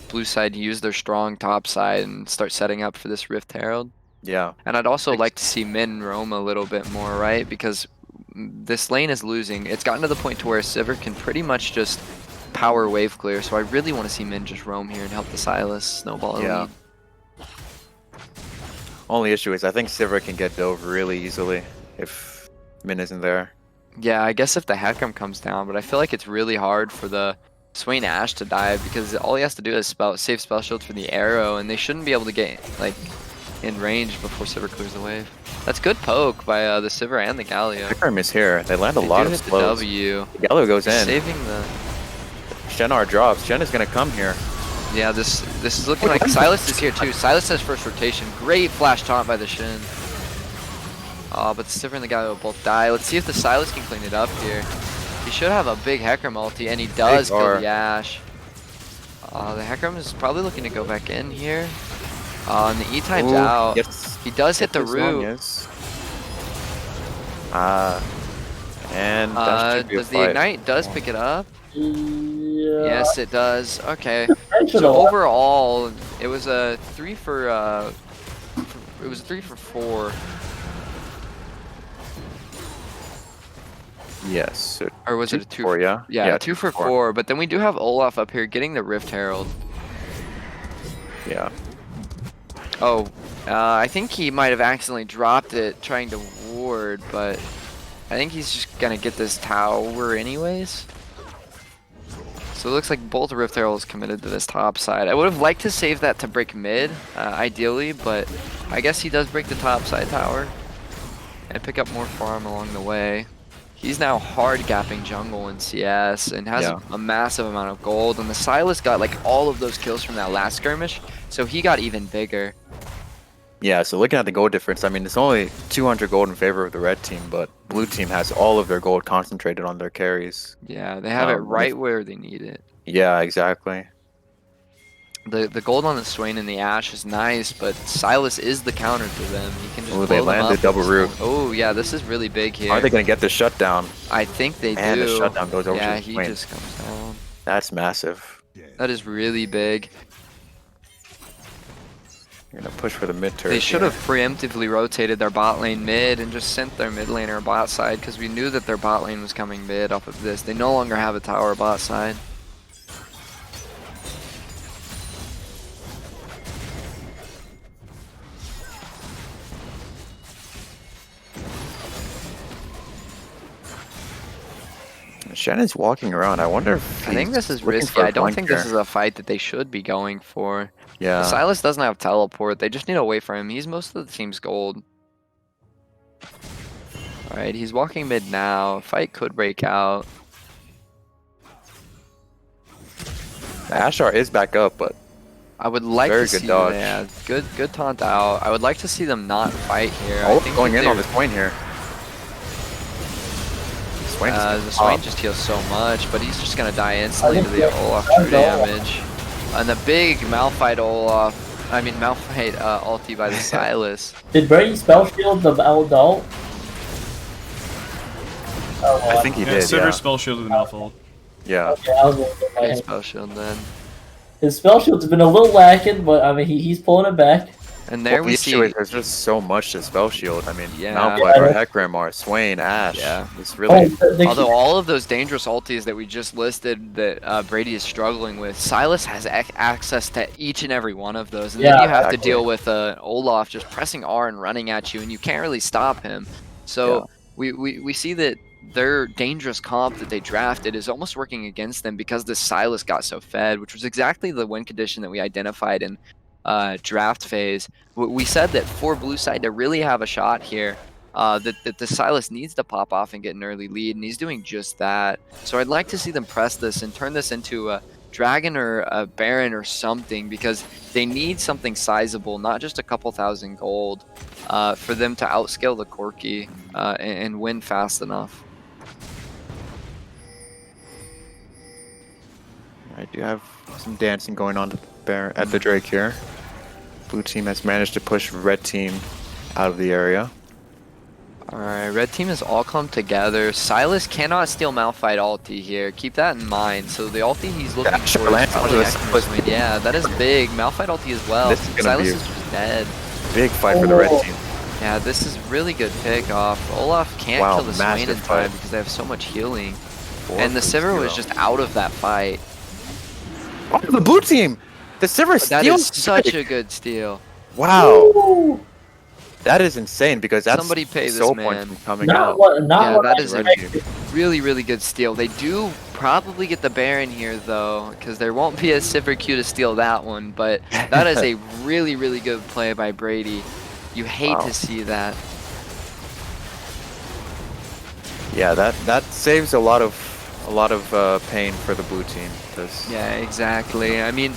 Speaker 2: blue side use their strong top side and start setting up for this Rift Herald.
Speaker 3: Yeah.
Speaker 2: And I'd also like to see Min roam a little bit more, right? Because this lane is losing. It's gotten to the point to where Sivir can pretty much just power wave clear, so I really want to see Min just roam here and help the Silas snowball a lead.
Speaker 3: Only issue is I think Sivir can get dove really easily if Min isn't there.
Speaker 2: Yeah, I guess if the Hecarim comes down, but I feel like it's really hard for the Swain Ashe to dive because all he has to do is save spell shield for the arrow, and they shouldn't be able to get like in range before Sivir clears the wave. That's good poke by the Sivir and the Galio.
Speaker 3: Hecarim is here. They land a lot of slows.
Speaker 2: The
Speaker 3: Galio goes in.
Speaker 2: Saving the...
Speaker 3: Shenar drops. Shen is going to come here.
Speaker 2: Yeah, this is looking like Silas is here too. Silas has first rotation. Great flash taunt by the Shin. But the Sivir and the Galio both die. Let's see if the Silas can clean it up here. He should have a big Hecarim ulti, and he does kill the Ashe. The Hecarim is probably looking to go back in here. And the E time's out.
Speaker 3: Yes.
Speaker 2: He does hit the root.
Speaker 3: And
Speaker 2: does the ignite pick it up?
Speaker 1: Yeah.
Speaker 2: Yes, it does. Okay.
Speaker 1: Mention
Speaker 2: So
Speaker 1: a lot.
Speaker 2: overall, it was a 3 for it was a 3 for 4.
Speaker 3: Yes.
Speaker 2: Or was it a 2 for
Speaker 3: 4? Yeah.
Speaker 2: Yeah, 2 for 4. But then we do have Olaf up here getting the Rift Herald.
Speaker 3: Yeah.
Speaker 2: Oh, I think he might have accidentally dropped it trying to ward, but I think he's just gonna get this tower anyways. So it looks like both Rift Heralds committed to this top side. I would have liked to save that to break mid, ideally, but I guess he does break the top side tower and pick up more farm along the way. He's now hard gapping jungle in CS and has a massive amount of gold. And the Sylas got like all of those kills from that last skirmish, so he got even bigger.
Speaker 3: Yeah, so looking at the gold difference, I mean, it's only 200 gold in favor of the red team, but blue team has all of their gold concentrated on their carries.
Speaker 2: Yeah, they have it right where they need it.
Speaker 3: Yeah, exactly.
Speaker 2: The gold on the Swain and the Ashe is nice, but Sylas is the counter to them. He can just blow
Speaker 3: they
Speaker 2: them
Speaker 3: landed
Speaker 2: up
Speaker 3: double root.
Speaker 2: Oh yeah, this is really big here.
Speaker 3: Are they going to get the shutdown?
Speaker 2: I think they
Speaker 3: And
Speaker 2: do.
Speaker 3: the shutdown goes over to the
Speaker 2: he
Speaker 3: Swain.
Speaker 2: just comes down.
Speaker 3: That's massive.
Speaker 2: That is really big.
Speaker 3: You're going to push for the mid turret.
Speaker 2: They should have preemptively rotated their bot lane mid and just sent their mid laner bot side, because we knew that their bot lane was coming mid off of this. They no longer have a tower bot side.
Speaker 3: Shannon's walking around. I wonder if
Speaker 2: I think this is risky. I don't think this is a fight that they should be going for.
Speaker 3: Yeah.
Speaker 2: Sylas doesn't have teleport. They just need to wait for him. He's most of the team's gold. Alright, he's walking mid now. Fight could break out.
Speaker 3: Ashar is back up, but
Speaker 2: I would like
Speaker 3: very
Speaker 2: to
Speaker 3: good
Speaker 2: see
Speaker 3: dodge.
Speaker 2: Yeah, good taunt out. I would like to see them not fight here.
Speaker 3: Oh,
Speaker 2: I think
Speaker 3: going
Speaker 2: that
Speaker 3: in on
Speaker 2: they're-
Speaker 3: this point here. Swain
Speaker 2: the Swain just heals so much, but he's just gonna die instantly to the Olaf true damage. And the big Malphite Olaf, I mean Malphite ulti by the Sylas.
Speaker 1: Did Brady spell shield the ult? Oh,
Speaker 3: I think he
Speaker 4: Yeah,
Speaker 3: did,
Speaker 4: Sivir spell shielded the Malfold.
Speaker 3: Yeah.
Speaker 1: Okay, I was gonna get my
Speaker 2: Good
Speaker 1: head.
Speaker 2: spell shield then.
Speaker 1: His spell shield's been a little lacking, but I mean he's pulling it back.
Speaker 2: And there
Speaker 3: Well,
Speaker 2: we
Speaker 3: the issue is
Speaker 2: see.
Speaker 3: there's just so much to spell shield. I mean,
Speaker 2: Yeah.
Speaker 3: Malphite or Hecarimar, Swain, Ashe.
Speaker 2: Yeah.
Speaker 3: It's really.
Speaker 2: Although all of those dangerous ultis that we just listed that Brady is struggling with, Sylas has access to each and every one of those. And then
Speaker 1: Yeah,
Speaker 2: you have to
Speaker 3: exactly.
Speaker 2: deal with Olaf just pressing R and running at you, and you can't really stop him. So we see that their dangerous comp that they drafted is almost working against them because this Sylas got so fed, which was exactly the win condition that we identified in draft phase. We said that for blue side to really have a shot here, that the Sylas needs to pop off and get an early lead, and he's doing just that. So I'd like to see them press this and turn this into a Dragon or a Baron or something, because they need something sizable, not just a couple thousand gold, for them to outscale the Corki and win fast enough.
Speaker 3: I do have some dancing going on at the Drake here. Blue team has managed to push red team out of the area.
Speaker 2: Alright, red team has all come together. Sylas cannot steal Malphite ulti here. Keep that in mind. So the ulti he's looking
Speaker 3: sure,
Speaker 2: for is
Speaker 3: lands
Speaker 2: probably
Speaker 3: onto the
Speaker 2: Hecarim's Swain. Yeah, that is big. Malphite ulti as well.
Speaker 3: This is gonna
Speaker 2: Sylas
Speaker 3: be
Speaker 2: is just dead.
Speaker 3: Big fight for the red team.
Speaker 2: Yeah, this is really good pick off. Olaf can't
Speaker 3: Wow,
Speaker 2: kill the Swain in
Speaker 3: massive
Speaker 2: time
Speaker 3: fight.
Speaker 2: because they have so much healing.
Speaker 3: 4
Speaker 2: And the
Speaker 3: for
Speaker 2: Sivir was
Speaker 3: 0.
Speaker 2: just out of that fight.
Speaker 3: Oh, the blue team! The Sivir
Speaker 2: That
Speaker 3: steals
Speaker 2: is such
Speaker 3: big.
Speaker 2: a good steal.
Speaker 3: Wow,
Speaker 1: Ooh.
Speaker 3: that is insane because that's
Speaker 2: Somebody pay this
Speaker 3: so
Speaker 2: man.
Speaker 3: points from coming
Speaker 1: Not
Speaker 3: out.
Speaker 1: what, not
Speaker 2: Yeah,
Speaker 1: what
Speaker 2: that
Speaker 1: I
Speaker 2: is a
Speaker 1: expected.
Speaker 2: really, really good steal. They do probably get the Baron here, though, because there won't be a Sivir Q to steal that one, but that is a really, really good play by Brady. You hate to see that.
Speaker 3: Yeah, that saves a lot of pain for the blue team. 'Cause
Speaker 2: Yeah, exactly. I mean,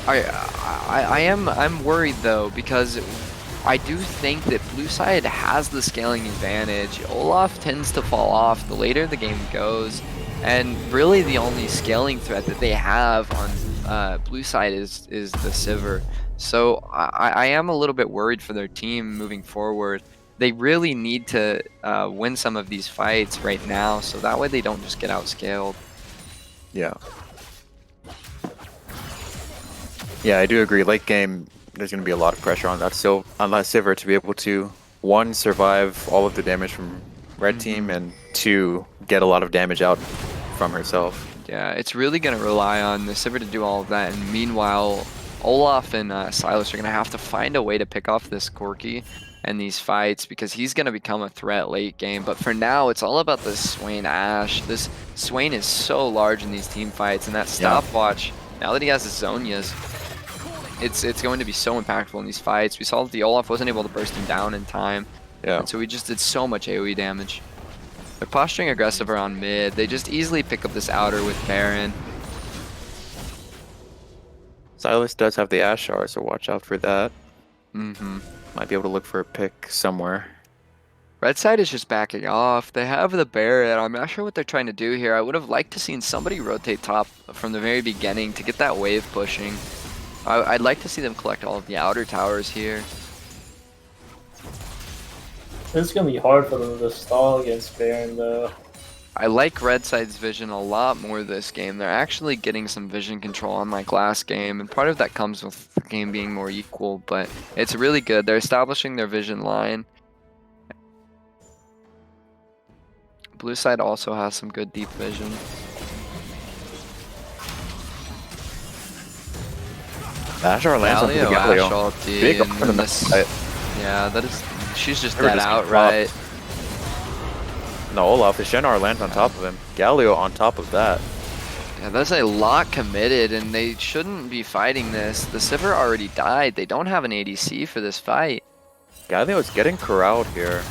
Speaker 2: I'm worried though, because I do think that blue side has the scaling advantage. Olaf tends to fall off the later the game goes, and really the only scaling threat that they have on blue side is the Sivir. So I am a little bit worried for their team moving forward. They really need to win some of these fights right now, so that way they don't just get outscaled.
Speaker 3: Yeah. Yeah, I do agree. Late game, there's going to be a lot of pressure on that Sivir to be able to, one, survive all of the damage from red team, and two, get a lot of damage out from herself.
Speaker 2: Yeah, it's really going to rely on the Sivir to do all of that, and meanwhile, Olaf and Silas are going to have to find a way to pick off this Corki and these fights, because he's going to become a threat late game. But for now, it's all about this Swain Ashe. This Swain is so large in these team fights, and that stopwatch, now that he has his Zonias, it's going to be so impactful in these fights. We saw that the Olaf wasn't able to burst him down in time, and so he just did so much AoE damage. They're posturing aggressive around mid. They just easily pick up this outer with Baron.
Speaker 3: Silas does have the Ashe Shard, so watch out for that. Might be able to look for a pick somewhere.
Speaker 2: Red side is just backing off. They have the Baron. I'm not sure what they're trying to do here. I would have liked to seen somebody rotate top from the very beginning to get that wave pushing. I'd like to see them collect all of the outer towers here.
Speaker 1: This is going to be hard for them to stall against Baron, though.
Speaker 2: I like red side's vision a lot more this game. They're actually getting some vision control unlike last game, and part of that comes with the game being more equal, but it's really good. They're establishing their vision line. Blue side also has some good deep vision.
Speaker 3: Ashe lands on the Galio. Big
Speaker 2: and this, yeah, that is. She's just dead outright.
Speaker 3: No, Olaf, the Shenar lands on top of him. Galio on top of that.
Speaker 2: Yeah, that's a lot committed, and they shouldn't be fighting this. The Sivir already died. They don't have an ADC for this fight.
Speaker 3: Galio is getting corralled here.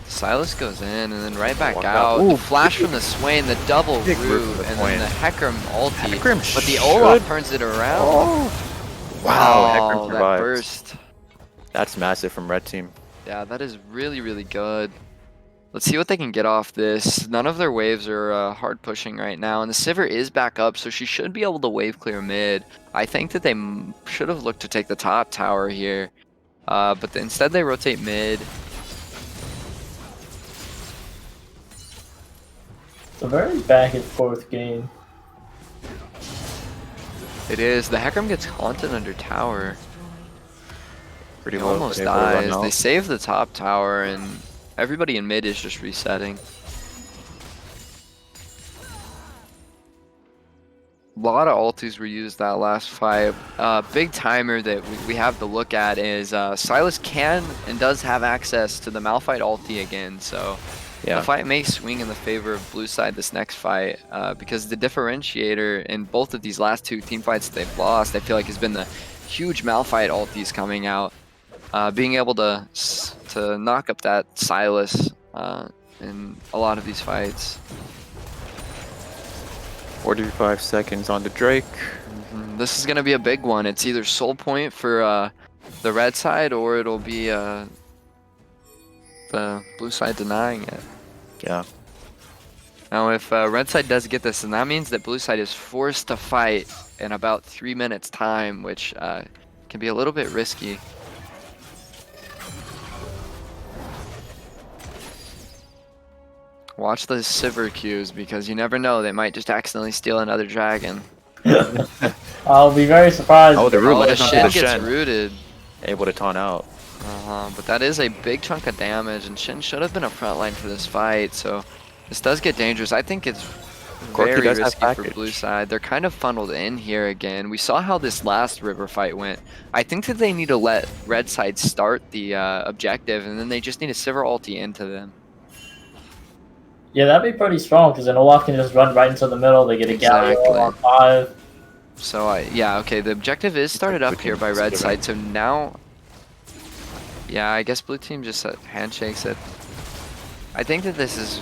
Speaker 2: Silas goes in and then right back out. Ooh, the flash from the Swain, the double root, and then the Hecarim ulti. But the Olaf turns it around.
Speaker 3: Oh. Wow,
Speaker 2: that burst.
Speaker 3: That's massive from red team.
Speaker 2: Yeah, that is really, really good. Let's see what they can get off this. None of their waves are hard pushing right now, and the Sivir is back up, so she should be able to wave clear mid. I think that they should have looked to take the top tower here, but instead they rotate mid.
Speaker 1: It's a very back and forth game.
Speaker 2: It is. The Hecarim gets haunted under tower.
Speaker 3: Pretty
Speaker 2: He
Speaker 3: low.
Speaker 2: almost dies. They save the top tower, and everybody in mid is just resetting. A lot of ultis were used that last fight. Big timer that we have to look at is Silas can and does have access to the Malphite ulti again, so the fight may swing in the favor of blue side this next fight, because the differentiator in both of these last two team fights they've lost, I feel like, has been the huge Malphite ultis coming out. Being able to knock up that Silas in a lot of these fights.
Speaker 3: 45 seconds on the Drake.
Speaker 2: This is going to be a big one. It's either soul point for the red side, or it'll be the blue side denying it.
Speaker 3: Yeah.
Speaker 2: Now if red side does get this, then that means that blue side is forced to fight in about 3 minutes time, which can be a little bit risky. Watch the Sivir queues, because you never know, they might just accidentally steal another dragon.
Speaker 1: I'll be very surprised.
Speaker 3: Oh, the root
Speaker 2: the Shen gets rooted.
Speaker 3: Able to taunt out.
Speaker 2: But that is a big chunk of damage, and Shen should have been a front line for this fight, so this does get dangerous. I think it's very risky for blue side. They're kind of funneled in here again. We saw how this last river fight went. I think that they need to let red side start the objective, and then they just need a Sivir ulti into them.
Speaker 1: Yeah, that'd be pretty strong, because then Olaf can just run right into the middle. They get a Galio on 5.
Speaker 2: So, yeah, okay, the objective is started up here by red side, so now... Yeah, I guess blue team just handshakes it. I think that this is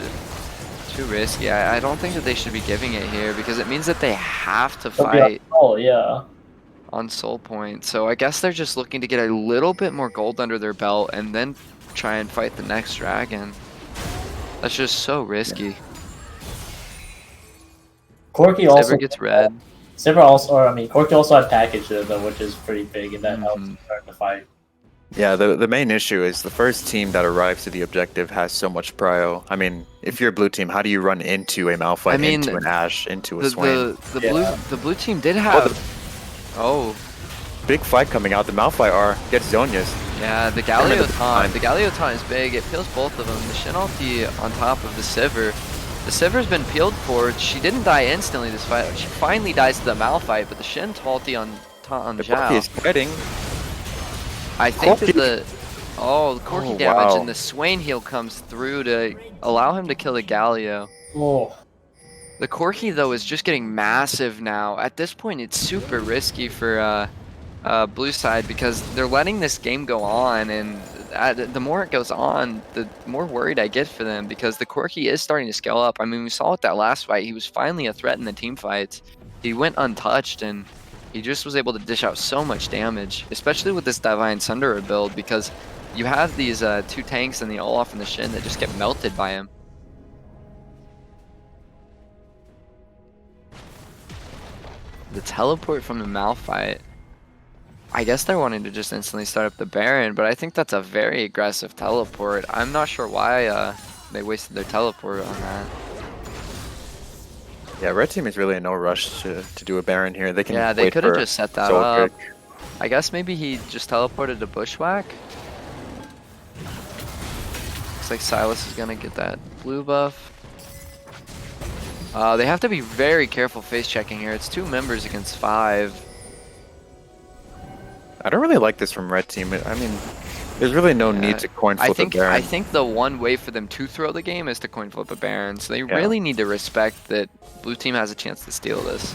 Speaker 2: too risky. I don't think that they should be giving it here, because it means that they have to fight on soul point. So I guess they're just looking to get a little bit more gold under their belt and then try and fight the next dragon. That's just so risky.
Speaker 1: Corki also
Speaker 2: gets red.
Speaker 1: Corki also had package though, which is pretty big, and that helps start the fight.
Speaker 3: Yeah, the main issue is the first team that arrives to the objective has so much prio. I mean, if you're blue team, how do you run into a Malphite,
Speaker 2: I mean,
Speaker 3: into an Ashe, into a
Speaker 2: the
Speaker 3: Swain?
Speaker 2: the blue team did have. Oh,
Speaker 3: Big fight coming out. The Malphite R gets Zhonya's.
Speaker 2: yeah, the Galioton is big. It peels both of them. The Shin ulti on top of the Sivir. The Sivir's been peeled for. She didn't die instantly this fight. She finally dies to the Malphite, but the Shin ulti on
Speaker 3: The
Speaker 2: Zhao.
Speaker 3: Corki is fighting.
Speaker 2: I think that
Speaker 3: Corki.
Speaker 2: the Corki
Speaker 3: Oh,
Speaker 2: damage
Speaker 3: wow.
Speaker 2: and the Swain heal comes through to allow him to kill the Galio.
Speaker 1: Oh,
Speaker 2: The Corki though is just getting massive now. At this point, it's super risky for blue side because they're letting this game go on, and the more it goes on, the more worried I get for them because the Corki is starting to scale up. I mean, we saw with that last fight, he was finally a threat in the team fights. He went untouched and he just was able to dish out so much damage, especially with this Divine Sunderer build because you have these two tanks and the Olaf and the Shin that just get melted by him. The teleport from the Malphite. I guess they're wanting to just instantly start up the Baron, but I think that's a very aggressive teleport. I'm not sure why they wasted their teleport on that.
Speaker 3: Yeah, red team is really in no rush to do a Baron here. They can.
Speaker 2: Yeah, they
Speaker 3: wait
Speaker 2: could have
Speaker 3: for
Speaker 2: just set that
Speaker 3: Soul
Speaker 2: up.
Speaker 3: Kick.
Speaker 2: I guess maybe he just teleported to Bushwhack. Looks like Silas is gonna get that blue buff. They have to be very careful face checking here. It's 2 members against 5.
Speaker 3: I don't really like this from red team. I mean, there's really no need to coin flip a Baron.
Speaker 2: I think the one way for them to throw the game is to coin flip a Baron. So they really need to respect that blue team has a chance to steal this.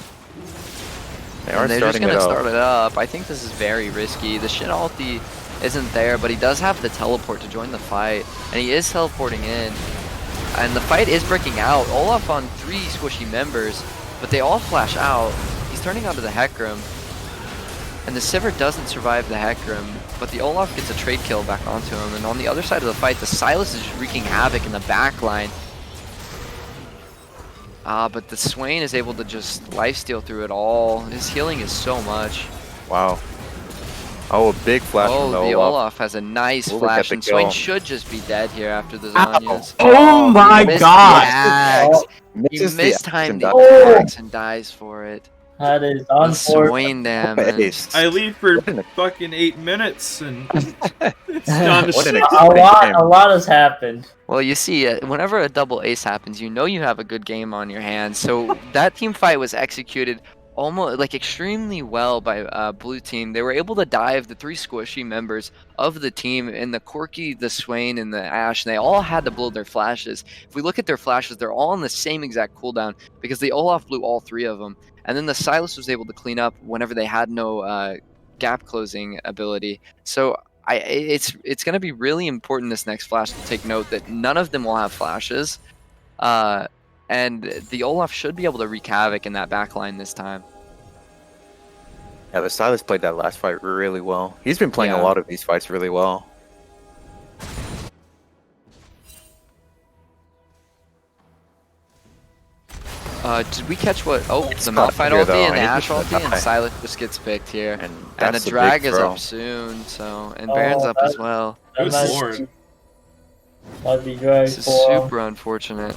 Speaker 2: They're just gonna start it up. I think this is very risky. The Shin ulti isn't there, but he does have the teleport to join the fight, and he is teleporting in. And the fight is breaking out. Olaf on 3 squishy members, but they all flash out. He's turning onto the Hecarim. And the Sivir doesn't survive the Hecarim, but the Olaf gets a trade kill back onto him. And on the other side of the fight, the Silas is just wreaking havoc in the back line. But the Swain is able to just lifesteal through it all. His healing is so much.
Speaker 3: Wow. Oh, a big flash from the
Speaker 2: Olaf.
Speaker 3: Olaf.
Speaker 2: Has a nice
Speaker 3: We'll
Speaker 2: flash,
Speaker 3: get the
Speaker 2: and Swain
Speaker 3: kill.
Speaker 2: should just be dead here after the Zhonya's.
Speaker 5: Oh my
Speaker 2: Missed
Speaker 5: god!
Speaker 2: the axe. He
Speaker 3: Misses the
Speaker 2: mistimed the
Speaker 3: axe and
Speaker 2: axe and dies for it.
Speaker 1: that is
Speaker 2: The
Speaker 1: unfortunate.
Speaker 2: Swain damage.
Speaker 3: Ace.
Speaker 4: I leave for
Speaker 3: What an-
Speaker 4: fucking 8 minutes and it's gone to
Speaker 3: What an
Speaker 4: shit.
Speaker 1: A lot has happened.
Speaker 2: Well, you see, whenever a double ace happens, you know you have a good game on your hands. So that team fight was executed almost like extremely well by blue team. They were able to dive the 3 squishy members of the team in the Corki, the Swain, and the Ashe, and they all had to blow their flashes. If we look at their flashes, they're all on the same exact cooldown because the Olaf blew all 3 of them. And then the Silas was able to clean up whenever they had no gap closing ability. So it's going to be really important this next flash to take note that none of them will have flashes. And the Olaf should be able to wreak havoc in that backline this time.
Speaker 3: Yeah, the Silas played that last fight really well. He's been playing
Speaker 2: Yeah.
Speaker 3: a lot of these fights really well.
Speaker 2: Did we catch what? Oh,
Speaker 3: It's
Speaker 2: the
Speaker 3: not
Speaker 2: Malphite
Speaker 3: here,
Speaker 2: ulti
Speaker 3: though.
Speaker 2: and the
Speaker 3: I need
Speaker 2: Ashe
Speaker 3: to
Speaker 2: ulti, and
Speaker 3: die.
Speaker 2: Silas just gets picked here.
Speaker 3: And
Speaker 2: And
Speaker 3: that's
Speaker 2: the
Speaker 3: a
Speaker 2: drag
Speaker 3: big
Speaker 2: is
Speaker 3: throw.
Speaker 2: up soon, so and Baron's up
Speaker 1: that-
Speaker 2: as well.
Speaker 4: Good
Speaker 1: That
Speaker 4: lord.
Speaker 1: might be great
Speaker 2: This is
Speaker 1: for
Speaker 2: super unfortunate.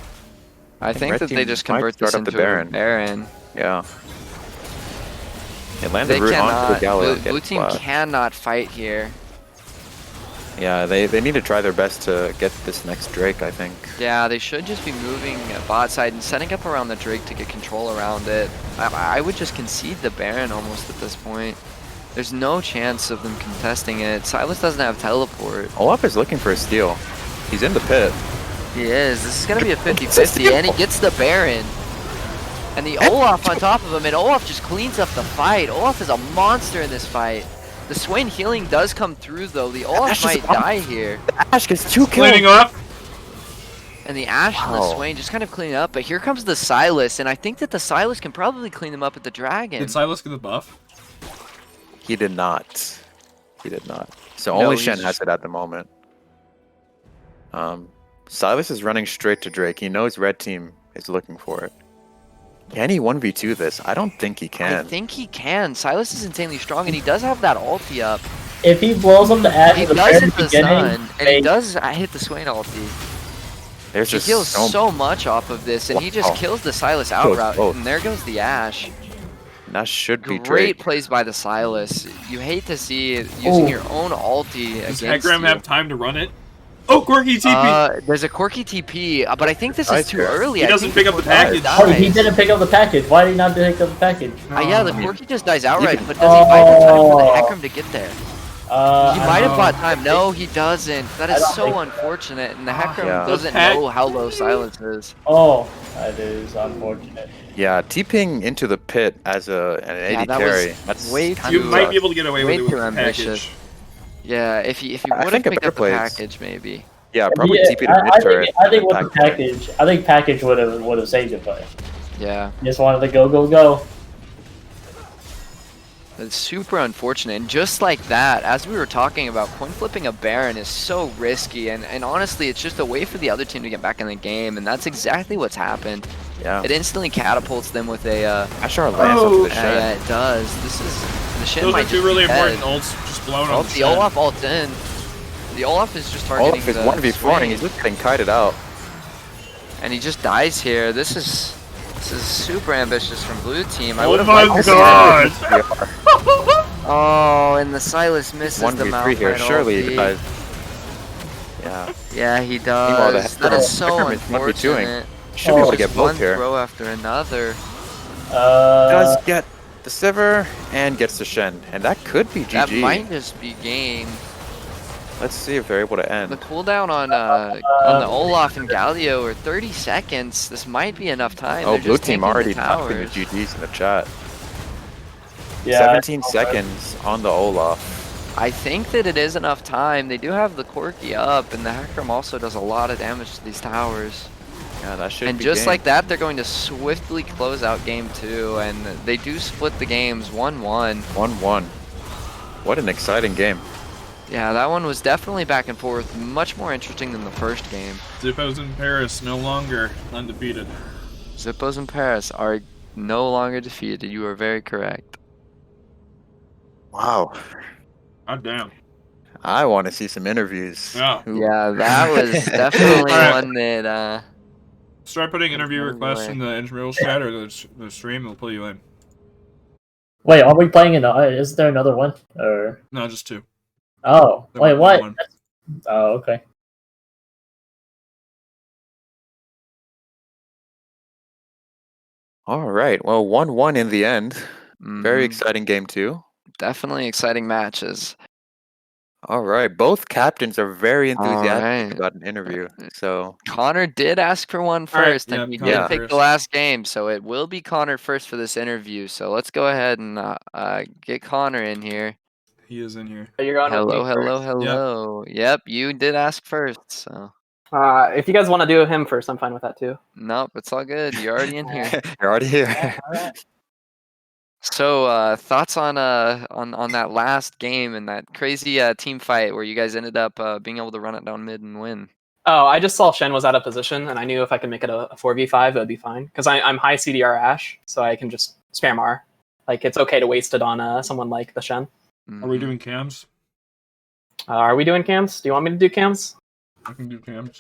Speaker 2: I think
Speaker 3: red
Speaker 2: that they
Speaker 3: team
Speaker 2: just
Speaker 3: might
Speaker 2: convert
Speaker 3: start
Speaker 2: this
Speaker 3: up the
Speaker 2: into
Speaker 3: Baron.
Speaker 2: a Baron.
Speaker 3: Yeah. They landed
Speaker 2: They
Speaker 3: root onto the
Speaker 2: cannot.
Speaker 3: Galio.
Speaker 2: Blue team cannot fight here.
Speaker 3: Yeah, they need to try their best to get this next Drake, I think.
Speaker 2: Yeah, they should just be moving bot side and setting up around the Drake to get control around it. I would just concede the Baron almost at this point. There's no chance of them contesting it. Silas doesn't have teleport.
Speaker 3: Olaf is looking for a steal. He's in the pit.
Speaker 2: He is. This is going to be a 50-50, and he gets the Baron. And the Olaf on top of him, and Olaf just cleans up the fight. Olaf is a monster in this fight. The Swain healing does come through, though. The Olaf
Speaker 3: Ashe is
Speaker 2: might
Speaker 3: up.
Speaker 2: die here.
Speaker 3: The Ashe gets 2
Speaker 4: Cleaning
Speaker 3: kills.
Speaker 4: up.
Speaker 2: And the Ashe and the
Speaker 3: Wow.
Speaker 2: Swain just kind of clean up. But here comes the Silas, and I think that the Silas can probably clean them up at the Dragon.
Speaker 4: Did Silas get the buff?
Speaker 3: He did not. He did not. So
Speaker 2: No,
Speaker 3: only
Speaker 2: he's
Speaker 3: Shen
Speaker 2: just-
Speaker 3: has it at the moment. Silas is running straight to Drake. He knows red team is looking for it. Can he 1v2 this? I don't think he
Speaker 2: I
Speaker 3: can.
Speaker 2: think he can. Silas is insanely strong, and he does have that ulti up.
Speaker 1: if he blows up the Ashe
Speaker 2: He
Speaker 1: at the
Speaker 2: does
Speaker 1: very
Speaker 2: hit the
Speaker 1: beginning,
Speaker 2: stun, and he does hit the Swain ulti.
Speaker 3: There's
Speaker 2: He
Speaker 3: just
Speaker 2: heals
Speaker 3: so
Speaker 2: so much off of this, and he just
Speaker 3: Wow.
Speaker 2: kills the Silas
Speaker 3: Kills
Speaker 2: outright,
Speaker 3: both.
Speaker 2: and there goes the Ashe.
Speaker 3: that should be
Speaker 2: Great
Speaker 3: Drake.
Speaker 2: plays by the Silas. You hate to see it using your own ulti
Speaker 4: Does
Speaker 2: against
Speaker 4: Hegram
Speaker 2: you.
Speaker 4: have time to run it? Oh, Quirky TP!
Speaker 2: There's a quirky TP, but I think this is
Speaker 3: Nice
Speaker 2: too
Speaker 3: here.
Speaker 2: early.
Speaker 4: He
Speaker 2: I
Speaker 4: doesn't
Speaker 2: think
Speaker 4: pick up the
Speaker 2: Quirky
Speaker 4: package.
Speaker 1: Oh, he
Speaker 2: dies.
Speaker 1: didn't pick up the package. Why did he not pick up the package?
Speaker 2: Yeah, the
Speaker 4: Oh.
Speaker 2: Quirky just dies outright, but does he buy the time for the Hecarim to get there? He might have bought time. No, he doesn't. That
Speaker 1: I
Speaker 2: is
Speaker 1: don't
Speaker 2: so
Speaker 1: think-
Speaker 2: unfortunate, and the Hecarim
Speaker 3: Yeah.
Speaker 2: doesn't
Speaker 4: Pack-
Speaker 2: know how low Silence is.
Speaker 1: Oh, that is unfortunate.
Speaker 3: Yeah, TPing into the pit as an AD
Speaker 2: Yeah, that
Speaker 3: carry.
Speaker 2: was
Speaker 3: That's
Speaker 2: way
Speaker 3: kind
Speaker 4: You
Speaker 2: too-
Speaker 3: of
Speaker 4: might be able to get away with
Speaker 2: way
Speaker 4: it with
Speaker 2: too
Speaker 4: the
Speaker 2: ambitious.
Speaker 4: package.
Speaker 2: Yeah, if he
Speaker 3: I
Speaker 2: would have
Speaker 3: think a
Speaker 2: picked
Speaker 3: better
Speaker 2: up the
Speaker 3: play is-
Speaker 2: package, maybe.
Speaker 3: Yeah, probably
Speaker 1: Yeah,
Speaker 3: TP to mid turret.
Speaker 1: I think
Speaker 3: and
Speaker 1: with the
Speaker 3: pack carry.
Speaker 1: package, I think package would have saved it, but
Speaker 2: Yeah,
Speaker 1: just wanted to go.
Speaker 2: it's super unfortunate. And just like that, as we were talking about, coin flipping a Baron is so risky, and honestly, it's just a way for the other team to get back in the game, and that's exactly what's happened.
Speaker 3: Yeah.
Speaker 2: It instantly catapults them with a.
Speaker 3: Ashar lands onto the
Speaker 2: Yeah,
Speaker 3: shed.
Speaker 2: it does. This is the Shin
Speaker 4: Those
Speaker 2: might
Speaker 4: are two
Speaker 2: just
Speaker 4: really
Speaker 2: be dead.
Speaker 4: important ults just blown
Speaker 2: Oh,
Speaker 4: on
Speaker 2: the Olaf ult's in. The Olaf is just targeting
Speaker 3: Olaf is
Speaker 2: the
Speaker 3: 1v4ing,
Speaker 2: Swain,
Speaker 3: he's just getting kited out.
Speaker 2: and he just dies here. This is super ambitious from blue team. I
Speaker 4: Oh
Speaker 2: would have
Speaker 4: my
Speaker 2: liked to see
Speaker 4: God.
Speaker 2: that. Oh, and the Silas misses the
Speaker 3: 1v3 here,
Speaker 2: Malphite
Speaker 3: surely
Speaker 2: ulti.
Speaker 3: he dies. Yeah,
Speaker 2: Yeah, he
Speaker 3: Meanwhile, the
Speaker 2: does. That is so
Speaker 3: Hecarim is 1v2ing.
Speaker 2: unfortunate.
Speaker 3: should be able to
Speaker 2: Just
Speaker 3: get both
Speaker 2: one
Speaker 3: here.
Speaker 2: throw after another.
Speaker 3: Does get the Sivir and gets the Shen, and that could be
Speaker 2: That
Speaker 3: GG.
Speaker 2: might just be game.
Speaker 3: Let's see if they're able to
Speaker 2: The
Speaker 3: end.
Speaker 2: cooldown on the Olaf and Galio are 30 seconds. This might be enough time.
Speaker 3: Oh,
Speaker 2: They're
Speaker 3: blue
Speaker 2: just
Speaker 3: team
Speaker 2: taking the
Speaker 3: already typing the
Speaker 2: towers.
Speaker 3: GGs in the chat.
Speaker 1: Yeah,
Speaker 3: 17 seconds on the Olaf.
Speaker 2: I think that it is enough time. They do have the Corki up, and the Hecarim also does a lot of damage to these towers.
Speaker 3: Yeah, that should
Speaker 2: And
Speaker 3: be
Speaker 2: just
Speaker 3: game.
Speaker 2: like that, they're going to swiftly close out game 2, and they do split the games 1-1.
Speaker 3: 1-1. What an exciting game.
Speaker 2: Yeah, that one was definitely back and forth, much more interesting than the first game.
Speaker 4: Zippos in Paris no longer undefeated.
Speaker 2: Zippos and Paris are no longer defeated. You are very correct.
Speaker 3: Wow.
Speaker 4: God damn.
Speaker 3: I want to see some interviews.
Speaker 4: Yeah.
Speaker 2: Yeah, that was definitely
Speaker 4: Alright.
Speaker 2: one that,
Speaker 4: Start putting interview requests in the Intramurals chat or the stream, it'll pull you in.
Speaker 1: Wait, are we playing in? Is there another one? Or
Speaker 4: No, just two.
Speaker 1: oh,
Speaker 4: There
Speaker 1: wait,
Speaker 4: might be
Speaker 1: what?
Speaker 4: one.
Speaker 1: Oh, okay.
Speaker 3: All right. Well, 1-1 in the end. Very
Speaker 2: mhm,
Speaker 3: exciting game too.
Speaker 2: definitely exciting matches.
Speaker 3: All right. Both captains are very enthusiastic
Speaker 2: Alright.
Speaker 3: about an interview. So
Speaker 2: Connor did ask for one first,
Speaker 4: yeah,
Speaker 2: and he
Speaker 4: Connor
Speaker 2: did pick
Speaker 4: first.
Speaker 2: the last game, so it will be Connor first for this interview. So let's go ahead and get Connor in here.
Speaker 4: He is in here.
Speaker 5: You're going with
Speaker 2: Hello,
Speaker 5: me
Speaker 2: hello,
Speaker 5: first.
Speaker 2: hello. Yep, you did ask first, so
Speaker 5: If you guys want to do him first, I'm fine with that too.
Speaker 2: nope, it's all good. You're already in here.
Speaker 3: you're already here.
Speaker 5: Alright.
Speaker 2: So thoughts on that last game and that crazy team fight where you guys ended up being able to run it down mid and win?
Speaker 5: Oh, I just saw Shen was out of position, and I knew if I could make it a 4v5, it would be fine. Because I'm high CDR Ashe, so I can just spam R. Like, it's okay to waste it on someone like the Shen.
Speaker 4: Are we
Speaker 2: Mhm.
Speaker 4: doing cams?
Speaker 5: Are we doing cams? Do you want me to do cams?
Speaker 4: I can do cams.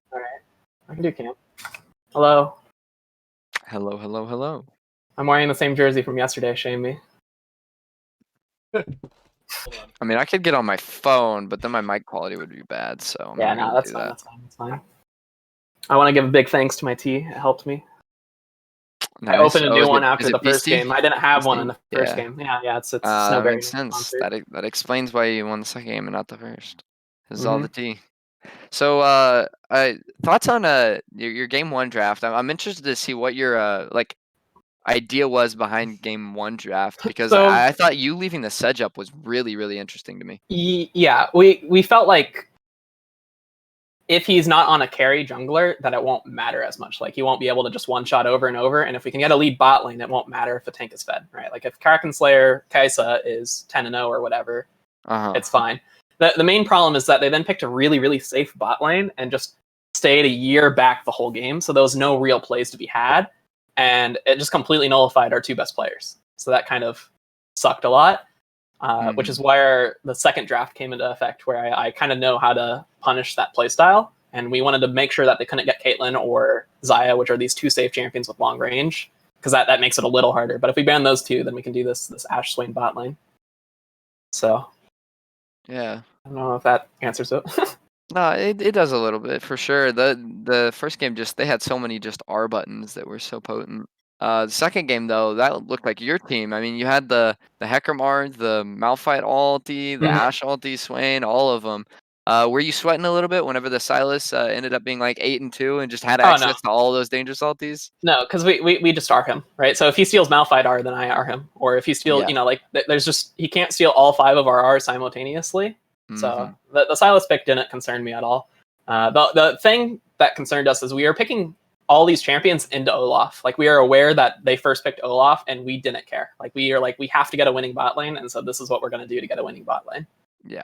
Speaker 5: I can do cam. Hello.
Speaker 2: Hello, hello, hello.
Speaker 5: I'm wearing the same jersey from yesterday, shame me.
Speaker 2: I mean, I could get on my phone, but then my mic quality would be bad. So I'm
Speaker 5: Yeah,
Speaker 2: not
Speaker 5: no,
Speaker 2: gonna
Speaker 5: that's
Speaker 2: do
Speaker 5: fine,
Speaker 2: that.
Speaker 5: that's fine, that's fine. I want to give a big thanks to my tea. It helped me. I
Speaker 2: Nice.
Speaker 5: opened a
Speaker 2: Oh,
Speaker 5: new
Speaker 2: is
Speaker 5: one
Speaker 2: it-
Speaker 5: after
Speaker 2: is it
Speaker 5: the first
Speaker 2: Beastie?
Speaker 5: game. I didn't have one in the
Speaker 2: Beastie?
Speaker 5: first
Speaker 2: Yeah.
Speaker 5: game. Yeah, it's
Speaker 2: That
Speaker 5: Snowberry
Speaker 2: makes sense.
Speaker 5: sponsored.
Speaker 2: That explains why you won the second game and not the first. This is all
Speaker 5: Mhm.
Speaker 2: the tea. So, thoughts on your game one draft? I'm interested to see what your like idea was behind game one draft because
Speaker 5: So-
Speaker 2: I thought you leaving the Sedge up was really really interesting to me.
Speaker 5: Yeah, we felt like if he's not on a carry jungler, that it won't matter as much. Like, he won't be able to just one shot over and over. And if we can get a lead bot lane, it won't matter if a tank is fed, right? Like, if Kraken Slayer Kaisa is 10-0 or whatever, it's fine. The main problem is that they then picked a really, really safe bot lane and just stayed a year back the whole game. So there was no real plays to be had. And it just completely nullified our two best players. So that kind of sucked a lot. which is where the second draft came into effect, where I kind of know how to punish that playstyle. And we wanted to make sure that they couldn't get Caitlyn or Xayah, which are these two safe champions with long range, because that makes it a little harder. But if we ban those two, then we can do this Ashe Swain bot lane. So,
Speaker 2: yeah.
Speaker 5: I don't know if that answers it.
Speaker 2: No, it does a little bit for sure. The first game they had so many just R buttons that were so potent. The second game though, that looked like your team. I mean, you had the Hecarim R, the Malphite ulti, the Ashe ulti, Swain, all of them. Were you sweating a little bit whenever the Sylas ended up being like 8-2 and just had access to all those dangerous ultis?
Speaker 5: No, because we just R him, right? So if he steals Malphite R, then I R him. Or if he steals, there's just, he can't steal all 5 of our R's simultaneously. So the Sylas pick didn't concern me at all. The thing that concerned us is we were picking all these champions into Olaf. Like, we are aware that they first picked Olaf, and we didn't care. Like, we are like, we have to get a winning bot lane, and so this is what we're going to do to get a winning bot lane.
Speaker 2: Yeah.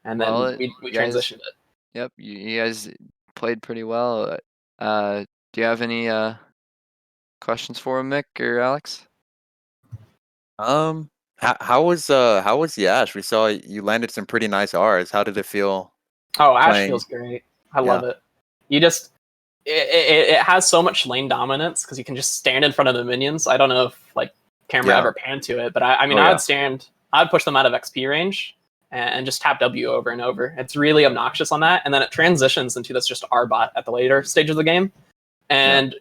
Speaker 5: And then we transitioned it.
Speaker 2: Yep, you guys played pretty well. Do you have any questions for him, Mick or Alex?
Speaker 3: How was the Ashe? We saw you landed some pretty nice R's. How did it feel?
Speaker 5: Oh, Ashe feels great. I love it. You just it has so much lane dominance because you can just stand in front of the minions. I don't know if like camera ever panned to it, but I mean, I'd push them out of XP range and just tap W over and over. It's really obnoxious on that, and then it transitions into this just R bot at the later stage of the game. And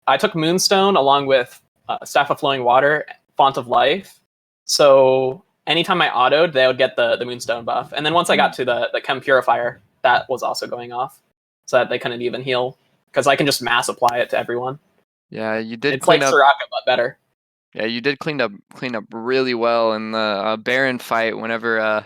Speaker 5: I took Moonstone along with Staff of Flowing Water, Font of Life. So anytime I autoed, they would get the Moonstone buff. And then once I got to the Chem Purifier, that was also going off, so that they couldn't even heal, because I can just mass apply it to everyone.
Speaker 2: Yeah, you did.
Speaker 5: It's like Soraka, but better.
Speaker 2: Yeah, you did clean up really well in the Baron fight. Whenever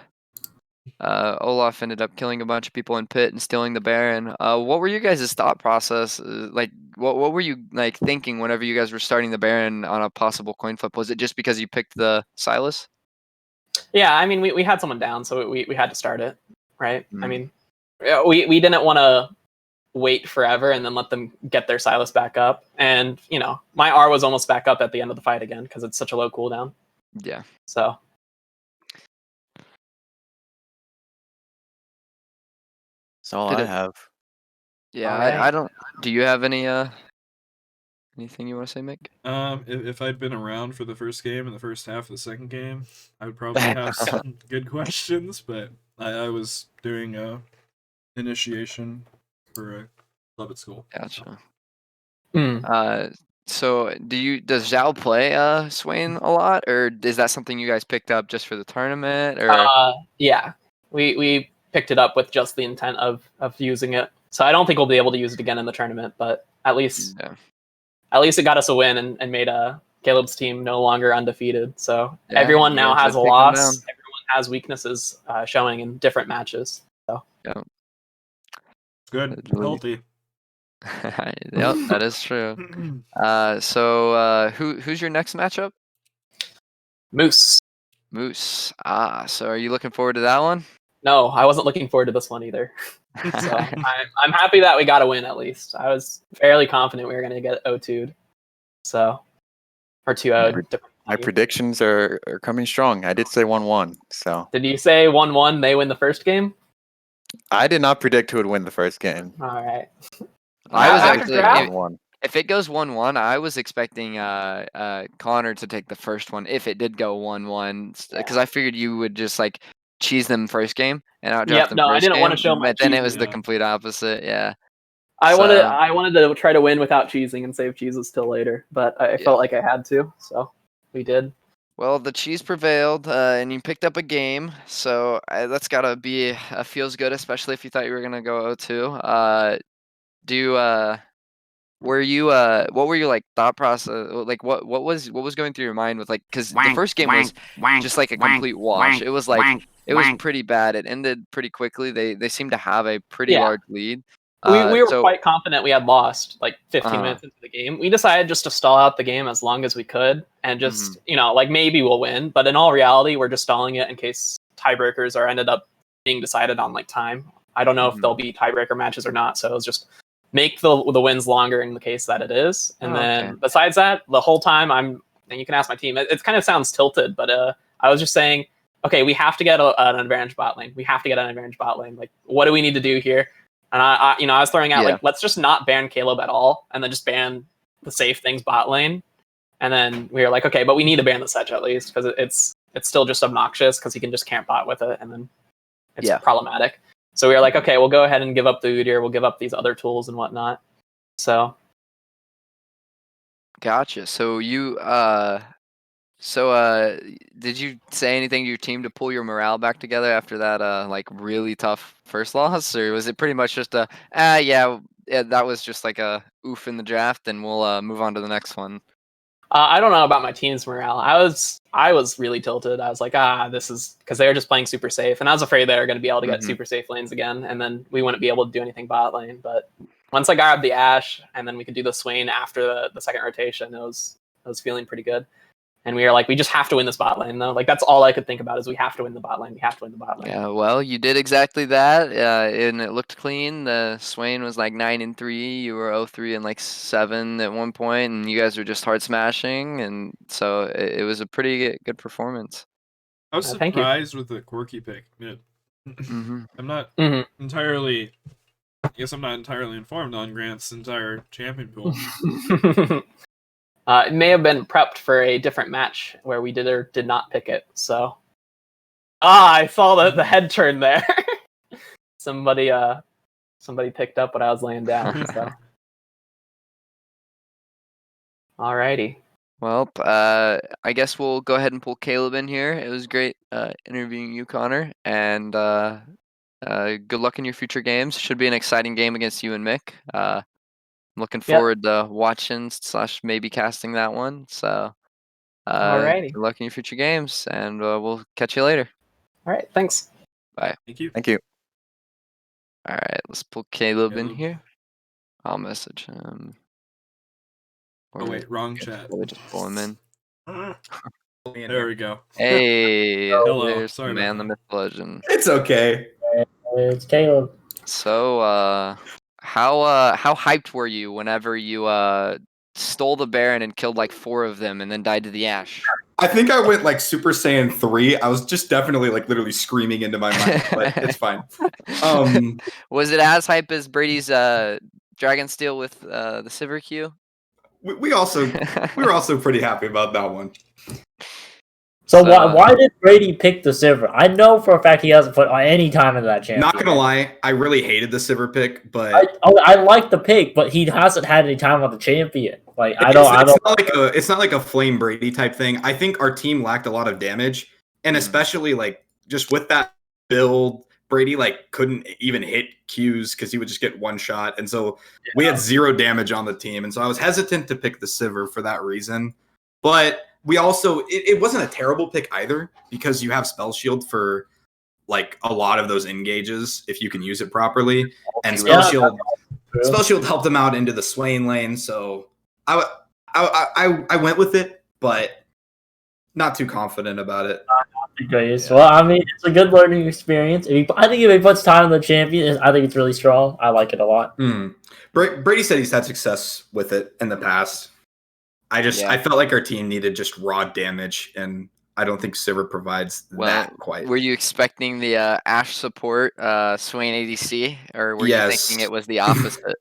Speaker 2: Olaf ended up killing a bunch of people in pit and stealing the Baron. What were you guys' thought process? Like, what were you like thinking whenever you guys were starting the Baron on a possible coin flip? Was it just because you picked the Sylas?
Speaker 5: Yeah, I mean, we had someone down, so we had to start it, right? I mean, we didn't want to wait forever and then let them get their Sylas back up. And, my R was almost back up at the end of the fight again because it's such a low cooldown.
Speaker 2: Yeah.
Speaker 5: So.
Speaker 3: That's all I have.
Speaker 2: Yeah, I don't. Do you have any anything you want to say, Mick?
Speaker 4: If I'd been around for the first game and the first half of the second game, I would probably have some good questions. But I was doing initiation for a club at school.
Speaker 2: Gotcha. So does Zhao play Swain a lot, or is that something you guys picked up just for the tournament? Or
Speaker 5: yeah, we picked it up with just the intent of using it. So I don't think we'll be able to use it again in the tournament, but at least it got us a win and made Caleb's team no longer undefeated. So everyone now has a loss. Everyone has weaknesses showing in different matches. So
Speaker 4: good, healthy.
Speaker 2: Yep, that is true. So who's your next matchup?
Speaker 5: Moose.
Speaker 2: So are you looking forward to that one?
Speaker 5: No, I wasn't looking forward to this one either. So I'm happy that we got a win at least. I was fairly confident we were going to get 0-2'd. So, or 2-0'd.
Speaker 3: My predictions are coming strong. I did say 1-1. So.
Speaker 5: Did you say 1-1? They win the first game?
Speaker 3: I did not predict who would win the first game.
Speaker 5: All right.
Speaker 2: I was actually 1-1. If it goes 1-1, I was expecting Connor to take the first one if it did go 1-1, because I figured you would just like cheese them first game and outdraft them.
Speaker 5: I didn't want to show my
Speaker 2: but then it was the complete opposite. Yeah.
Speaker 5: I wanted to try to win without cheesing and save cheeses till later, but I felt like I had to, so we did.
Speaker 2: Well, the cheese prevailed, and you picked up a game, so that's gotta be feels good, especially if you thought you were gonna go 0-2. Were you what were your like thought process, like what was going through your mind with, like, because the first game was just like a complete wash. It was like it was pretty bad. It ended pretty quickly. They seemed to have a pretty large lead.
Speaker 5: We were quite confident we had lost like 15 minutes into the game. We decided just to stall out the game as long as we could and just like maybe we'll win, but in all reality we're just stalling it in case tiebreakers are ended up being decided on like time. I don't know if there'll be tiebreaker matches or not, so it was just make the wins longer in the case that it is. And besides that, the whole time and you can ask my team, it kind of sounds tilted, but I was just saying, okay, we have to get an advantage bot lane. We have to get an advantage bot lane. Like, what do we need to do here? And I was throwing out like, let's just not ban Caleb at all, and then just ban the safe things bot lane. And then we were like, okay, but we need to ban the Sedge at least because it's still just obnoxious because he can just camp bot with it, and then it's problematic. So we were like, okay, we'll go ahead and give up the Udyr. We'll give up these other tools and whatnot. So,
Speaker 2: gotcha. So you did you say anything to your team to pull your morale back together after that like really tough first loss, or was it pretty much just a yeah, that was just like a oof in the draft, and we'll move on to the next one?
Speaker 5: I don't know about my team's morale. I was really tilted. I was like, this is because they were just playing super safe, and I was afraid they were going to be able to get super safe lanes again, and then we wouldn't be able to do anything bot lane. But once I grabbed the Ashe, and then we could do the Swain after the second rotation, I was feeling pretty good. And we were like, we just have to win this bot lane, though. Like, that's all I could think about is we have to win the bot lane. We have to win the bot lane.
Speaker 2: Yeah, well, you did exactly that, and it looked clean. The Swain was like 9-3. You were 0-3 and like 7 at one point, and you guys were just hard smashing, and so it was a pretty good performance.
Speaker 4: I was surprised with the Quirky pick. I'm not entirely. I guess I'm not entirely informed on Grant's entire champion pool.
Speaker 5: It may have been prepped for a different match where we did or did not pick it. So, I saw the head turn there. somebody picked up what I was laying down. So, alrighty.
Speaker 2: Well, I guess we'll go ahead and pull Caleb in here. It was great interviewing you, Connor, and good luck in your future games. Should be an exciting game against you and Mick. Looking forward to watching / maybe casting that one. So,
Speaker 5: alrighty.
Speaker 2: good luck in your future games, and we'll catch you later.
Speaker 5: All right, thanks.
Speaker 2: Bye.
Speaker 4: Thank you.
Speaker 3: Thank you.
Speaker 2: All right, let's pull Caleb in here. I'll message him.
Speaker 4: Oh wait, wrong chat.
Speaker 2: Just pull him in.
Speaker 4: There we go.
Speaker 2: Hey,
Speaker 4: hello.
Speaker 2: There's
Speaker 4: Sorry,
Speaker 2: the man, the myth, legend.
Speaker 6: It's okay.
Speaker 1: It's Caleb.
Speaker 2: So, how hyped were you whenever you stole the Baron and killed like 4 of them and then died to the Ashe?
Speaker 6: I think I went like Super Saiyan 3. I was just definitely like literally screaming into my mic, but it's fine.
Speaker 2: Was it as hype as Brady's Dragon Steel with the Sivir Q?
Speaker 6: We were also pretty happy about that one.
Speaker 1: So why did Brady pick the Sivir? I know for a fact he hasn't put any time into that champion.
Speaker 6: Not gonna lie, I really hated the Sivir pick, but
Speaker 1: I like the pick, but he hasn't had any time on the champion. Like
Speaker 6: it's not like a Flame Brady type thing. I think our team lacked a lot of damage, and especially like just with that build, Brady like couldn't even hit Qs because he would just get one shot, and so we had 0 damage on the team, and so I was hesitant to pick the Sivir for that reason. But we also it wasn't a terrible pick either because you have Spell Shield for like a lot of those engages if you can use it properly, and Spell Shield helped him out into the Swain lane. So I went with it, but not too confident about it.
Speaker 1: Well, I mean, it's a good learning experience. I think if he puts time on the champion, I think it's really strong. I like it a lot.
Speaker 6: Brady said he's had success with it in the past. I felt like our team needed just raw damage, and I don't think Sivir provides that quite.
Speaker 2: Were you expecting the Ashe support Swain ADC, or were you thinking it was the opposite?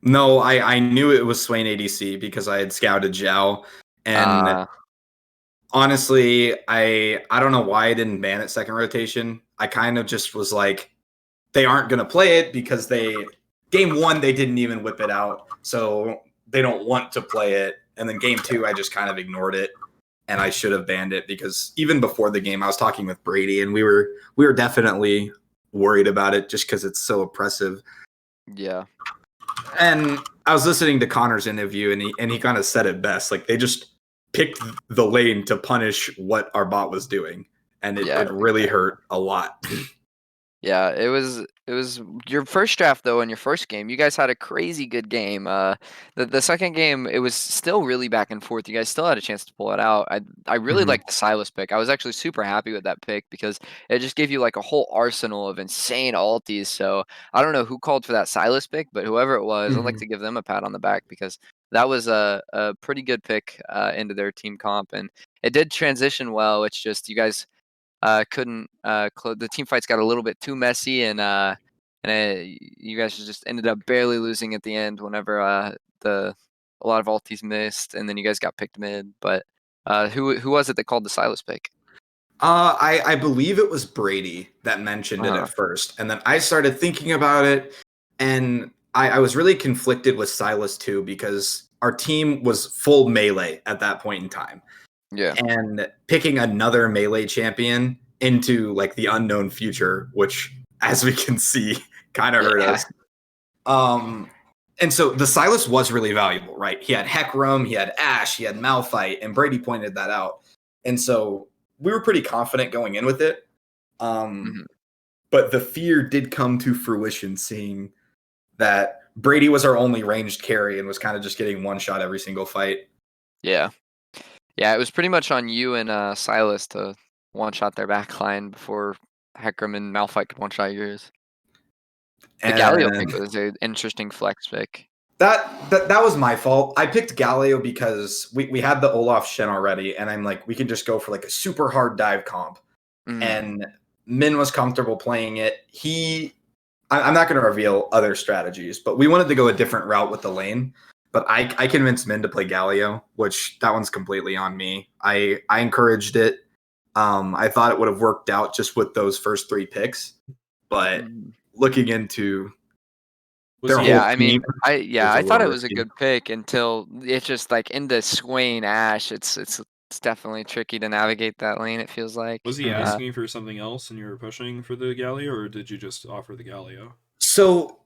Speaker 6: No, I knew it was Swain ADC because I had scouted Zhao, and honestly, I don't know why I didn't ban it second rotation. I kind of just was like, they aren't going to play it because game 1, they didn't even whip it out. So they don't want to play it. And then game 2, I just kind of ignored it. And I should have banned it because even before the game, I was talking with Brady and we were definitely worried about it just because it's so oppressive.
Speaker 2: Yeah.
Speaker 6: And I was listening to Connor's interview and he kind of said it best. Like they just picked the lane to punish what our bot was doing. And it really hurt a lot.
Speaker 2: Yeah, it was your first draft though. In your first game, you guys had a crazy good game. The second game, it was still really back and forth. You guys still had a chance to pull it out. I really liked the Silas pick. I was actually super happy with that pick because it just gave you like a whole arsenal of insane ultis. So I don't know who called for that Silas pick, but whoever it was, I'd like to give them a pat on the back because that was a pretty good pick into their team comp, and it did transition well. It's just you guys couldn't the team fights got a little bit too messy, and you guys just ended up barely losing at the end whenever a lot of ultis missed, and then you guys got picked mid. But who was it that called the Silas pick?
Speaker 6: I believe it was Brady that mentioned it at first, and then I started thinking about it, and I was really conflicted with Silas too, because our team was full melee at that point in time.
Speaker 2: Yeah.
Speaker 6: And picking another melee champion into like the unknown future, which, as we can see, kind of hurt us. And so the Silas was really valuable, right? He had Hecarim, he had Ashe, he had Malphite, and Brady pointed that out. And so we were pretty confident going in with it. But the fear did come to fruition, seeing that Brady was our only ranged carry and was kind of just getting one shot every single fight.
Speaker 2: Yeah. Yeah, it was pretty much on you and Silas to one-shot their backline before Hecarim and Malphite could one-shot yours. The Galio pick was an interesting flex pick.
Speaker 6: That was my fault. I picked Galio because we had the Olaf Shen already, and I'm like, we can just go for like a super hard dive comp. And Min was comfortable playing it. I'm not going to reveal other strategies, but we wanted to go a different route with the lane. But I convinced Min to play Galio, which that one's completely on me. I encouraged it. I thought it would have worked out just with those first 3 picks, but looking into their whole team,
Speaker 2: I thought it was a good pick until it's just like into swaying Ashe. It's definitely tricky to navigate that lane. It feels like.
Speaker 4: Was he asking for something else, and you were pushing for the Galio, or did you just offer the Galio?
Speaker 6: So,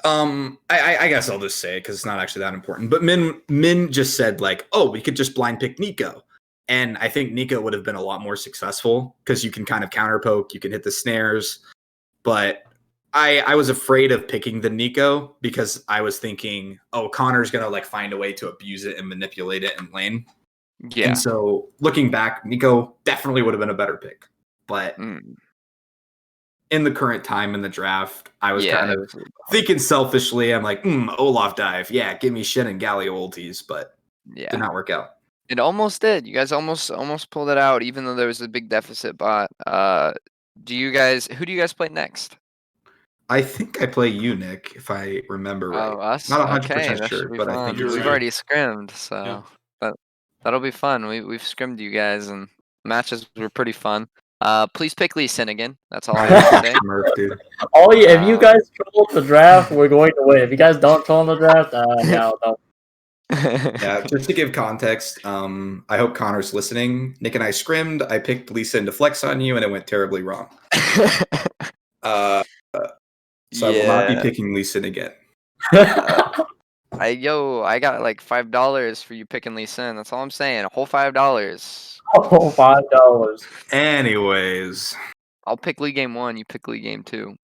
Speaker 6: I guess I'll just say it because it's not actually that important. But Min just said like, oh, we could just blind pick Nico. And I think Nico would have been a lot more successful because you can kind of counter poke, you can hit the snares. But I was afraid of picking the Nico because I was thinking, oh, Connor's going to like find a way to abuse it and manipulate it in lane. Yeah. And so looking back, Nico definitely would have been a better pick. But in the current time in the draft, I was kind of thinking selfishly. I'm like, Olaf dive. Yeah, give me Shen and Galio ultis, but did not work out.
Speaker 2: It almost did. You guys almost pulled it out, even though there was a big deficit bot. Who do you guys play next?
Speaker 6: I think I play you, Nick, if I remember right.
Speaker 2: Us?
Speaker 6: Not 100% sure, but
Speaker 2: fun.
Speaker 6: I think
Speaker 2: we've already scrimmed, so that'll be fun. We've scrimmed you guys, and matches were pretty fun. Please pick Lee Sin again. That's all I have to say.
Speaker 1: If you guys troll the draft, we're going to win. If you guys don't troll the draft, no.
Speaker 6: Yeah, just to give context, I hope Connor's listening. Nick and I scrimmed. I picked Lee Sin to flex on you, and it went terribly wrong. So I will not be picking Lee Sin again.
Speaker 2: I got like $5 for you picking Lee Sin. That's all I'm saying. A whole $5.
Speaker 1: Oh, $5.
Speaker 6: Anyways,
Speaker 2: I'll pick League Game 1. You pick League Game 2.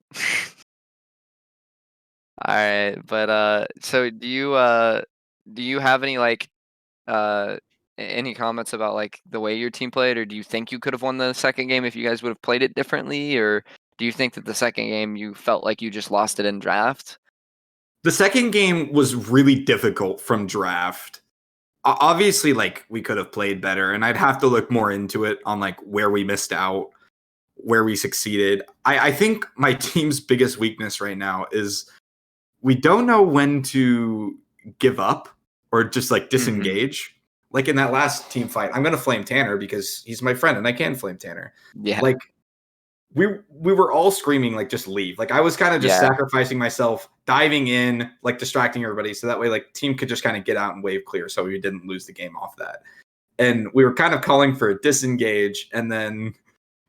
Speaker 2: All right, but so do you have any like any comments about like the way your team played, or do you think you could have won the second game if you guys would have played it differently, or do you think that the second game you felt like you just lost it in draft?
Speaker 6: The second game was really difficult from draft. Obviously, like, we could have played better, and I'd have to look more into it on like where we missed out, where we succeeded. I think my team's biggest weakness right now is we don't know when to give up or just like disengage. Like in that last team fight, I'm gonna flame Tanner because he's my friend and I can flame Tanner.
Speaker 2: Yeah.
Speaker 6: Like we were all screaming like just leave. Like I was kind of just sacrificing myself, diving in, like distracting everybody, so that way like team could just kind of get out and wave clear, so we didn't lose the game off that. And we were kind of calling for a disengage, and then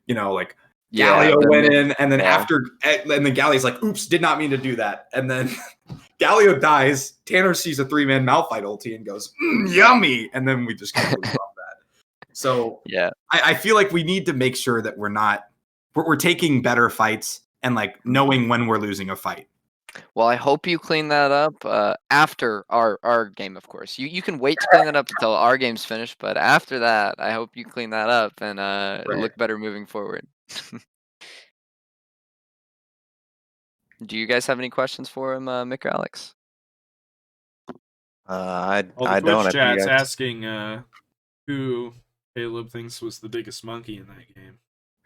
Speaker 6: like Galio went in, and then and then Galio's like, oops, did not mean to do that. And then Galio dies. Tanner sees a 3-man Malphite ulti and goes, yummy. And then we just kind of lose off that. So I feel like we need to make sure that we're taking better fights and like knowing when we're losing a fight.
Speaker 2: Well, I hope you clean that up after our game, of course. You can wait to clean that up until our game's finished, but after that, I hope you clean that up and look better moving forward. Do you guys have any questions for him, Mick or Alex?
Speaker 3: I
Speaker 4: the
Speaker 3: don't.
Speaker 4: Twitch chat's asking who Caleb thinks was the biggest monkey in that game.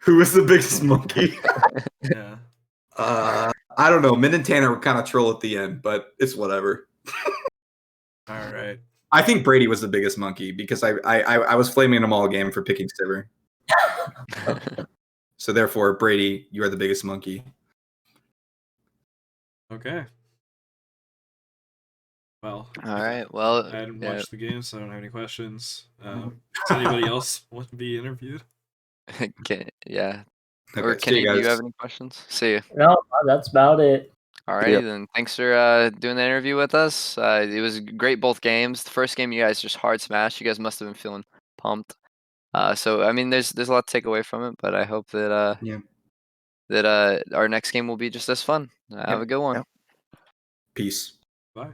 Speaker 6: Who was the biggest monkey?
Speaker 4: Yeah.
Speaker 6: I don't know. Min and Tanner were kind of troll at the end, but it's whatever.
Speaker 4: All right.
Speaker 6: I think Brady was the biggest monkey because I was flaming him all game for picking Sivir. So therefore, Brady, you are the biggest monkey.
Speaker 4: Okay. Well.
Speaker 2: All right. Well,
Speaker 4: I hadn't
Speaker 2: yeah.
Speaker 4: watched the game, so I don't have any questions. Does anybody else want to be interviewed?
Speaker 2: Okay, yeah.
Speaker 6: Okay,
Speaker 2: Or
Speaker 6: see
Speaker 2: Kenny,
Speaker 6: you
Speaker 2: do you
Speaker 6: guys.
Speaker 2: have any questions? See you.
Speaker 1: No, that's about it.
Speaker 2: Alrighty
Speaker 3: Yep.
Speaker 2: then. Thanks for doing the interview with us. It was great both games. The first game you guys just hard smashed. You guys must have been feeling pumped. So I mean there's a lot to take away from it, but I hope that that our next game will be just as fun. Have a good one.
Speaker 3: Yep.
Speaker 6: Peace.
Speaker 4: Bye.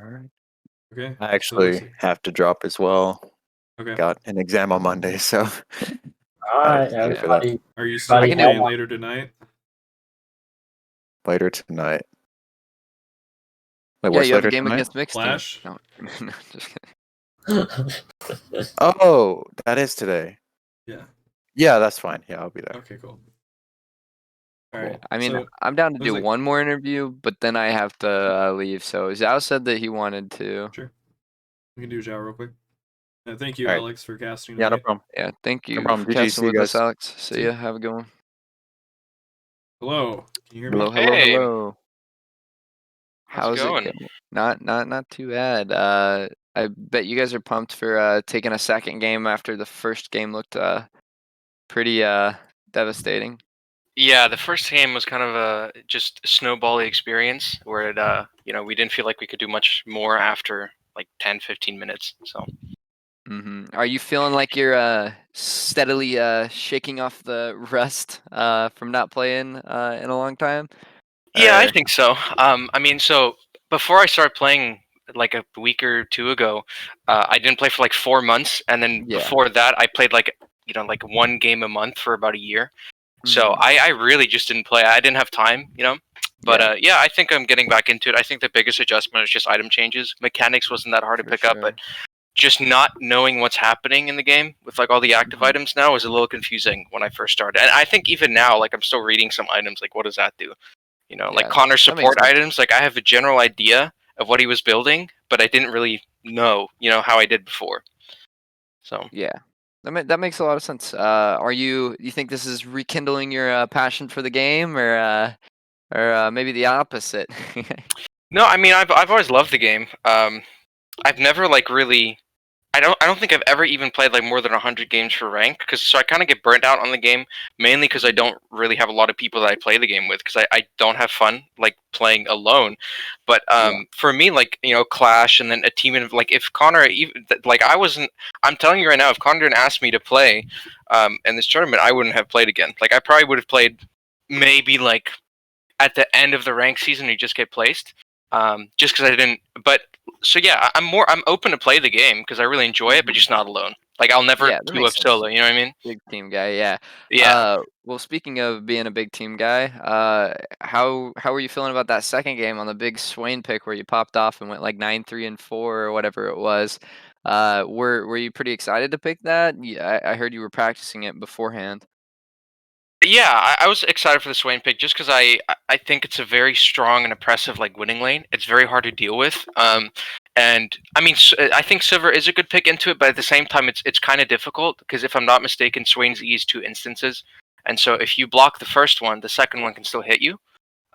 Speaker 2: Alright.
Speaker 4: Okay.
Speaker 3: I
Speaker 4: so it looks
Speaker 3: actually
Speaker 4: like-
Speaker 3: have to drop as well.
Speaker 4: Okay.
Speaker 3: Got an exam on Monday, so
Speaker 1: All right,
Speaker 3: excited for that.
Speaker 1: everybody.
Speaker 4: Are you still
Speaker 1: I can do
Speaker 4: playing
Speaker 1: it.
Speaker 4: later tonight?
Speaker 3: later tonight. Wait,
Speaker 2: Yeah,
Speaker 3: what's
Speaker 2: you have a
Speaker 3: later
Speaker 2: game
Speaker 3: tonight?
Speaker 2: against mixed team.
Speaker 4: Flash?
Speaker 2: No, no, just kidding.
Speaker 3: Oh, that is today.
Speaker 4: Yeah.
Speaker 3: Yeah, that's fine. Yeah, I'll be there.
Speaker 4: Okay, cool. All right.
Speaker 2: I mean,
Speaker 4: so
Speaker 2: I'm down to
Speaker 4: it was
Speaker 2: do
Speaker 4: like-
Speaker 2: one more interview, but then I have to leave. So Zhao said that he wanted to.
Speaker 4: Sure. We can do Zhao real quick. Thank you,
Speaker 3: All right.
Speaker 4: Alex, for casting
Speaker 3: Yeah, no
Speaker 4: tonight.
Speaker 3: problem.
Speaker 2: Yeah, thank you
Speaker 3: problem.
Speaker 2: for
Speaker 3: GG,
Speaker 2: casting
Speaker 3: see you
Speaker 2: with us,
Speaker 3: guys.
Speaker 2: Alex. See
Speaker 4: See
Speaker 2: ya.
Speaker 4: ya.
Speaker 2: Have a good one.
Speaker 4: Hello. Can you hear me?
Speaker 2: Hello, hello,
Speaker 7: Hey.
Speaker 2: hello.
Speaker 7: How's it going?
Speaker 2: Not too bad. I bet you guys are pumped for taking a second game after the first game looked pretty devastating.
Speaker 7: Yeah, the first game was kind of a just snowbally experience where it, we didn't feel like we could do much more after like 10, 15 minutes. So
Speaker 2: Are you feeling like you're steadily shaking off the rust from not playing in a long time?
Speaker 7: yeah, I
Speaker 2: Or-
Speaker 7: think so. I mean, so before I started playing like a week or two ago, I didn't play for like 4 months, and then
Speaker 2: Yeah.
Speaker 7: before that, I played like one game a month for about a year. So I really just didn't play. I didn't have time. But yeah, I think I'm getting back into it. I think the biggest adjustment is just item changes. Mechanics wasn't that hard to
Speaker 2: For
Speaker 7: pick up,
Speaker 2: sure.
Speaker 7: but just not knowing what's happening in the game with like all the active items now is a little confusing when I first started. And I think even now, like I'm still reading some items, like what does that do? Like
Speaker 2: Yeah,
Speaker 7: Connor's
Speaker 2: that makes
Speaker 7: support
Speaker 2: sense.
Speaker 7: items, like I have a general idea of what he was building, but I didn't really know, how I did before. So
Speaker 2: Yeah, that makes a lot of sense. You think this is rekindling your passion for the game, or maybe the opposite?
Speaker 7: no, I mean I've always loved the game. I've never like really. I don't think I've ever even played like more than 100 games for rank, so I kind of get burnt out on the game, mainly because I don't really have a lot of people that I play the game with, because I don't have fun like playing alone. But for me, like Clash and then a team of like if Connor even like I'm telling you right now, if Connor didn't ask me to play in this tournament, I wouldn't have played again. Like I probably would have played maybe like at the end of the rank season, you just get placed. Just because I didn't, but so yeah, I'm open to play the game because I really enjoy it, but just not alone. Like I'll never
Speaker 2: Yeah, that
Speaker 7: queue
Speaker 2: makes
Speaker 7: up
Speaker 2: sense.
Speaker 7: solo. You know what I mean?
Speaker 2: Big team guy, yeah.
Speaker 7: Yeah.
Speaker 2: Well, speaking of being a big team guy, how were you feeling about that second game on the big Swain pick where you popped off and went like 9-3-4 or whatever it was? Were you pretty excited to pick that? Yeah, I heard you were practicing it beforehand.
Speaker 7: Yeah, I was excited for the Swain pick just because I think it's a very strong and oppressive like winning lane. It's very hard to deal with. And I mean, I think Silver is a good pick into it, but at the same time, it's kind of difficult because if I'm not mistaken, Swain's E is 2 instances, and so if you block the first one, the second one can still hit you.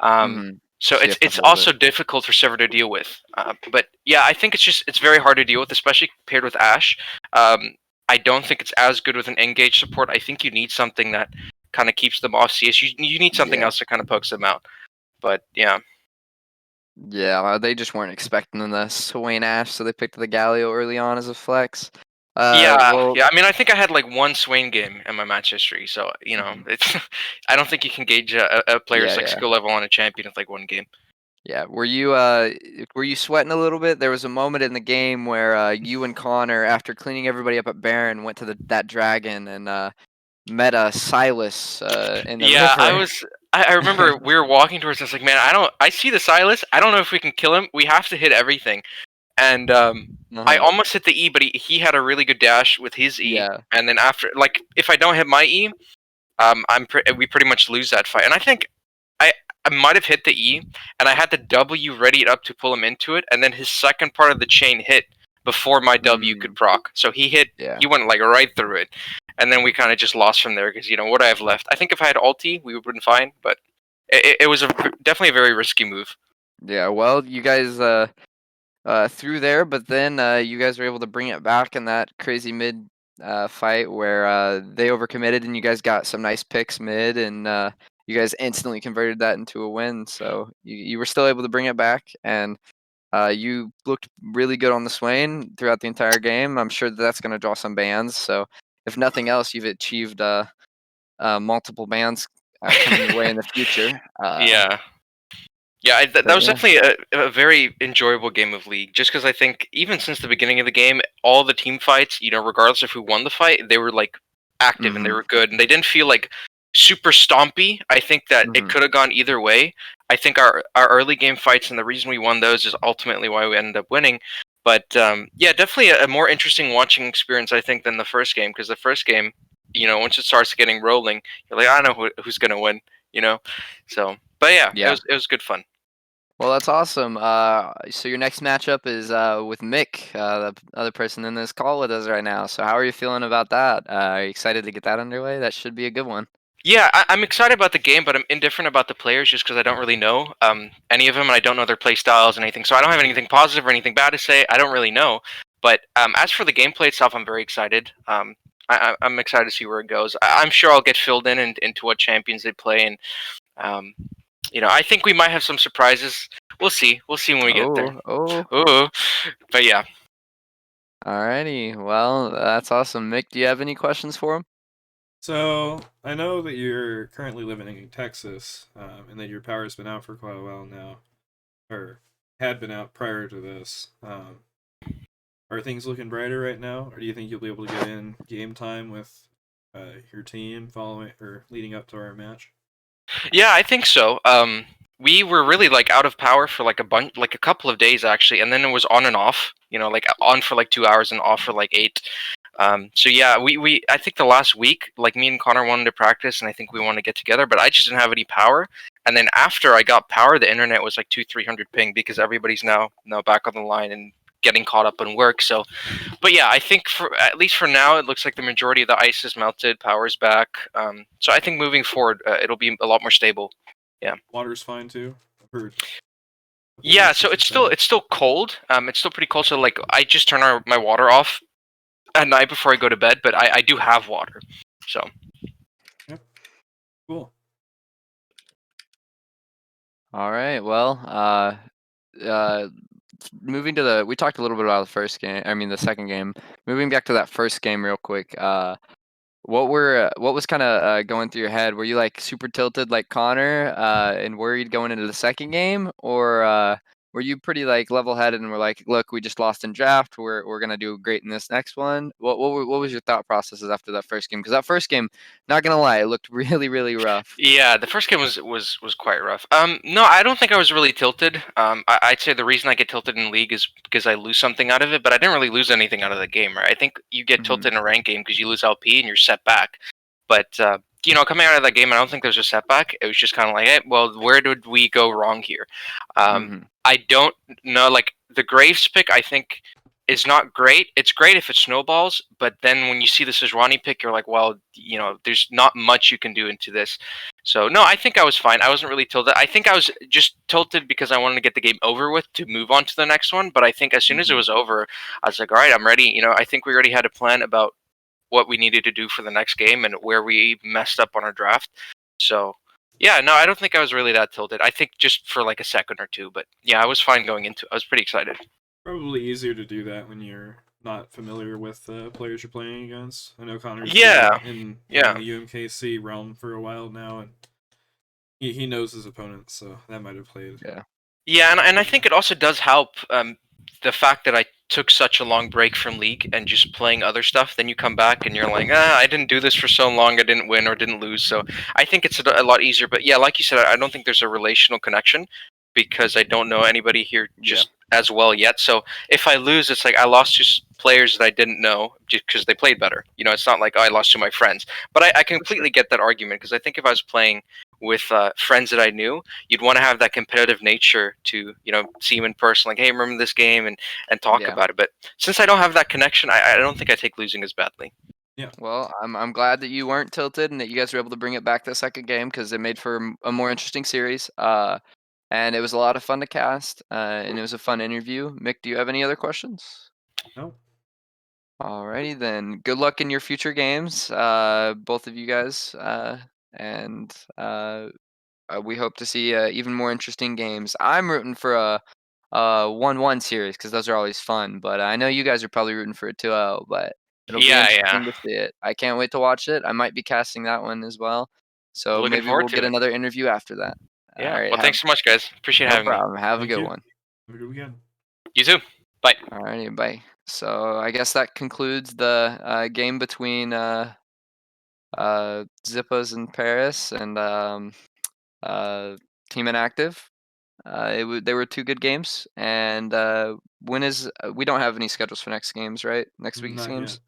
Speaker 7: So
Speaker 3: So you have to
Speaker 7: it's
Speaker 3: hold
Speaker 7: also
Speaker 3: it.
Speaker 7: difficult for Silver to deal with. But yeah, I think it's very hard to deal with, especially paired with Ashe. I don't think it's as good with an engage support. I think you need something that kind of keeps them off CS. You need something
Speaker 2: Yeah.
Speaker 7: else that kind of pokes them out. But yeah.
Speaker 2: Yeah, they just weren't expecting the Swain Ashe, so they picked the Galio early on as a flex.
Speaker 7: Yeah.
Speaker 2: Well,
Speaker 7: I mean, I think I had like one Swain game in my match history, so it's. I don't think you can gauge a player's
Speaker 2: Yeah.
Speaker 7: skill level on a champion with like one game.
Speaker 2: Yeah, were you sweating a little bit? There was a moment in the game where you and Connor, after cleaning everybody up at Baron, went to that dragon and met Silas in the
Speaker 7: Yeah,
Speaker 2: river.
Speaker 7: I remember we were walking towards. I was like, man, I see the Silas. I don't know if we can kill him. We have to hit everything. And I almost hit the E, but he had a really good dash with his E.
Speaker 2: Yeah.
Speaker 7: And then after, like, if I don't hit my E, we pretty much lose that fight. And I think I might have hit the E, and I had the W ready up to pull him into it, and then his second part of the chain hit before my W could proc. So he went like right through it, and then we kind of just lost from there because what do I have left? I think if I had ulti, we would have been fine, but it was definitely a very risky move.
Speaker 2: Yeah, well, you guys through there, but then you guys were able to bring it back in that crazy mid fight where they overcommitted and you guys got some nice picks mid, and you guys instantly converted that into a win. So you were still able to bring it back, and you looked really good on the Swain throughout the entire game. I'm sure that's going to draw some bans. So if nothing else, you've achieved multiple bans coming your way in the future.
Speaker 7: Yeah, that was definitely a very enjoyable game of League, just because I think even since the beginning of the game, all the team fights, regardless of who won the fight, they were like active and they were good, and they didn't feel like super stompy. I think that it could have gone either way. I think our early game fights and the reason we won those is ultimately why we ended up winning. But yeah, definitely a more interesting watching experience, I think, than the first game, because the first game, once it starts getting rolling, you're like, I know who's gonna win, So, but yeah. It was good fun.
Speaker 2: Well, that's awesome. So your next matchup is with Mick, the other person in this call with us right now. So how are you feeling about that? Are you excited to get that underway? That should be a good one.
Speaker 7: Yeah, I'm excited about the game, but I'm indifferent about the players just because I don't really know any of them, and I don't know their play styles and anything. So I don't have anything positive or anything bad to say. I don't really know. But as for the gameplay itself, I'm very excited. I'm excited to see where it goes. I'm sure I'll get filled in into what champions they play, and I think we might have some surprises. We'll see. We'll see when we get there. But yeah.
Speaker 2: Alrighty. Well, that's awesome. Mick, do you have any questions for him?
Speaker 4: So I know that you're currently living in Texas, and that your power's been out for quite a while now, or had been out prior to this. Are things looking brighter right now, or do you think you'll be able to get in game time with your team following or leading up to our match?
Speaker 7: Yeah, I think so. We were really like out of power for like a couple of days actually, and then it was on and off. Like on for like 2 hours and off for like 8. So yeah, I think the last week, like me and Connor wanted to practice, and I think we want to get together, but I just didn't have any power. And then after I got power, the internet was like 200-300 ping because everybody's now back on the line and getting caught up in work. So, but yeah, I think at least for now, it looks like the majority of the ice is melted, power's back. So I think moving forward, it'll be a lot more stable. Yeah.
Speaker 4: Water's fine too. I've heard.
Speaker 7: Yeah, so it's still cold. It's still pretty cold. So like I just turn my water off at night before I go to bed, but I do have water. So.
Speaker 4: Yep. Cool.
Speaker 2: All right. Well, moving to we talked a little bit about the second game. Moving back to that first game real quick. What was kind of going through your head? Were you like super tilted like Connor and worried going into the second game, or were you pretty like level-headed and were like, look, we just lost in draft. We're gonna do great in this next one. What was your thought processes after that first game? Because that first game, not gonna lie, it looked really really rough.
Speaker 7: Yeah, the first game was quite rough. No, I don't think I was really tilted. I'd say the reason I get tilted in League is because I lose something out of it, but I didn't really lose anything out of the game, right? I think you get tilted in a ranked game because you lose LP and you're set back. But coming out of that game, I don't think there's a setback. It was just kind of like, hey, well, where did we go wrong here? I don't know. Like the Graves pick, I think is not great. It's great if it snowballs, but then when you see the Sejuani pick, you're like, well, there's not much you can do into this. So no, I think I was fine. I wasn't really tilted. I think I was just tilted because I wanted to get the game over with to move on to the next one. But I think as soon as it was over, I was like, all right, I'm ready. I think we already had a plan about what we needed to do for the next game and where we messed up on our draft. So yeah, no, I don't think I was really that tilted. I think just for like a second or two, but yeah, I was fine going into it. I was pretty excited.
Speaker 4: Probably easier to do that when you're not familiar with the players you're playing against. I know Connor's in the UMKC realm for a while now, and he knows his opponents, so that might have played.
Speaker 7: Yeah, and I think it also does help the fact that I took such a long break from League and just playing other stuff. Then you come back and you're like, I didn't do this for so long. I didn't win or didn't lose. So I think it's a lot easier. But yeah, like you said, I don't think there's a relational connection because I don't know anybody here just as well yet. So if I lose, it's like I lost to players that I didn't know just because they played better. You know, it's not like, oh, I lost to my friends. But I completely get that argument, because I think if I was playing with friends that I knew, you'd want to have that competitive nature to, you know, see them in person, like, hey, remember this game, and talk
Speaker 2: Yeah.
Speaker 7: about it. But since I don't have that connection, I don't think I take losing as badly.
Speaker 4: Yeah.
Speaker 2: Well, I'm glad that you weren't tilted and that you guys were able to bring it back the second game, because it made for a more interesting series. And it was a lot of fun to cast, and it was a fun interview. Mick, do you have any other questions?
Speaker 4: No.
Speaker 2: Alrighty then. Good luck in your future games, both of you guys, and we hope to see even more interesting games. I'm rooting for a 1-1 series, because those are always fun. But I know you guys are probably rooting for a 2-0. But it'll be
Speaker 7: Yeah,
Speaker 2: interesting to see it. I can't wait to watch it. I might be casting that one as well. So
Speaker 7: Looking
Speaker 2: maybe
Speaker 7: forward
Speaker 2: we'll
Speaker 7: to
Speaker 2: get
Speaker 7: it.
Speaker 2: another interview after that.
Speaker 7: Yeah.
Speaker 2: All right.
Speaker 7: Well, thanks so much, guys. Appreciate
Speaker 2: No
Speaker 7: having me.
Speaker 2: problem. Have a
Speaker 4: Thank
Speaker 2: good
Speaker 4: you.
Speaker 2: one.
Speaker 4: Have a good weekend.
Speaker 7: You too. Bye.
Speaker 2: Alrighty, bye. So I guess that concludes the game between Zippas and Paris and Team Inactive. They were two good games, and when is we don't have any schedules for next games, right? Next week's
Speaker 4: Not
Speaker 2: games.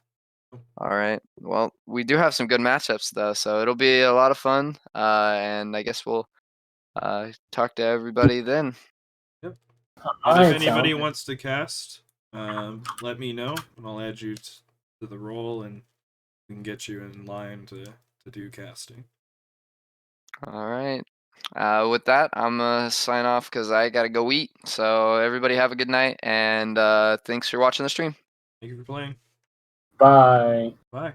Speaker 4: yet.
Speaker 2: All right. Well, we do have some good matchups though, so it'll be a lot of fun. And I guess we'll talk to everybody then.
Speaker 4: Yep.
Speaker 1: All
Speaker 4: And if
Speaker 1: right,
Speaker 4: anybody
Speaker 1: sounds
Speaker 4: wants to cast, let me know, and I'll add you to the role, and we can get you in line to do casting.
Speaker 2: All right. With that, I'm gonna sign off because I gotta go eat. So everybody have a good night, and thanks for watching the stream.
Speaker 4: Thank you for playing.
Speaker 1: Bye.
Speaker 4: Bye.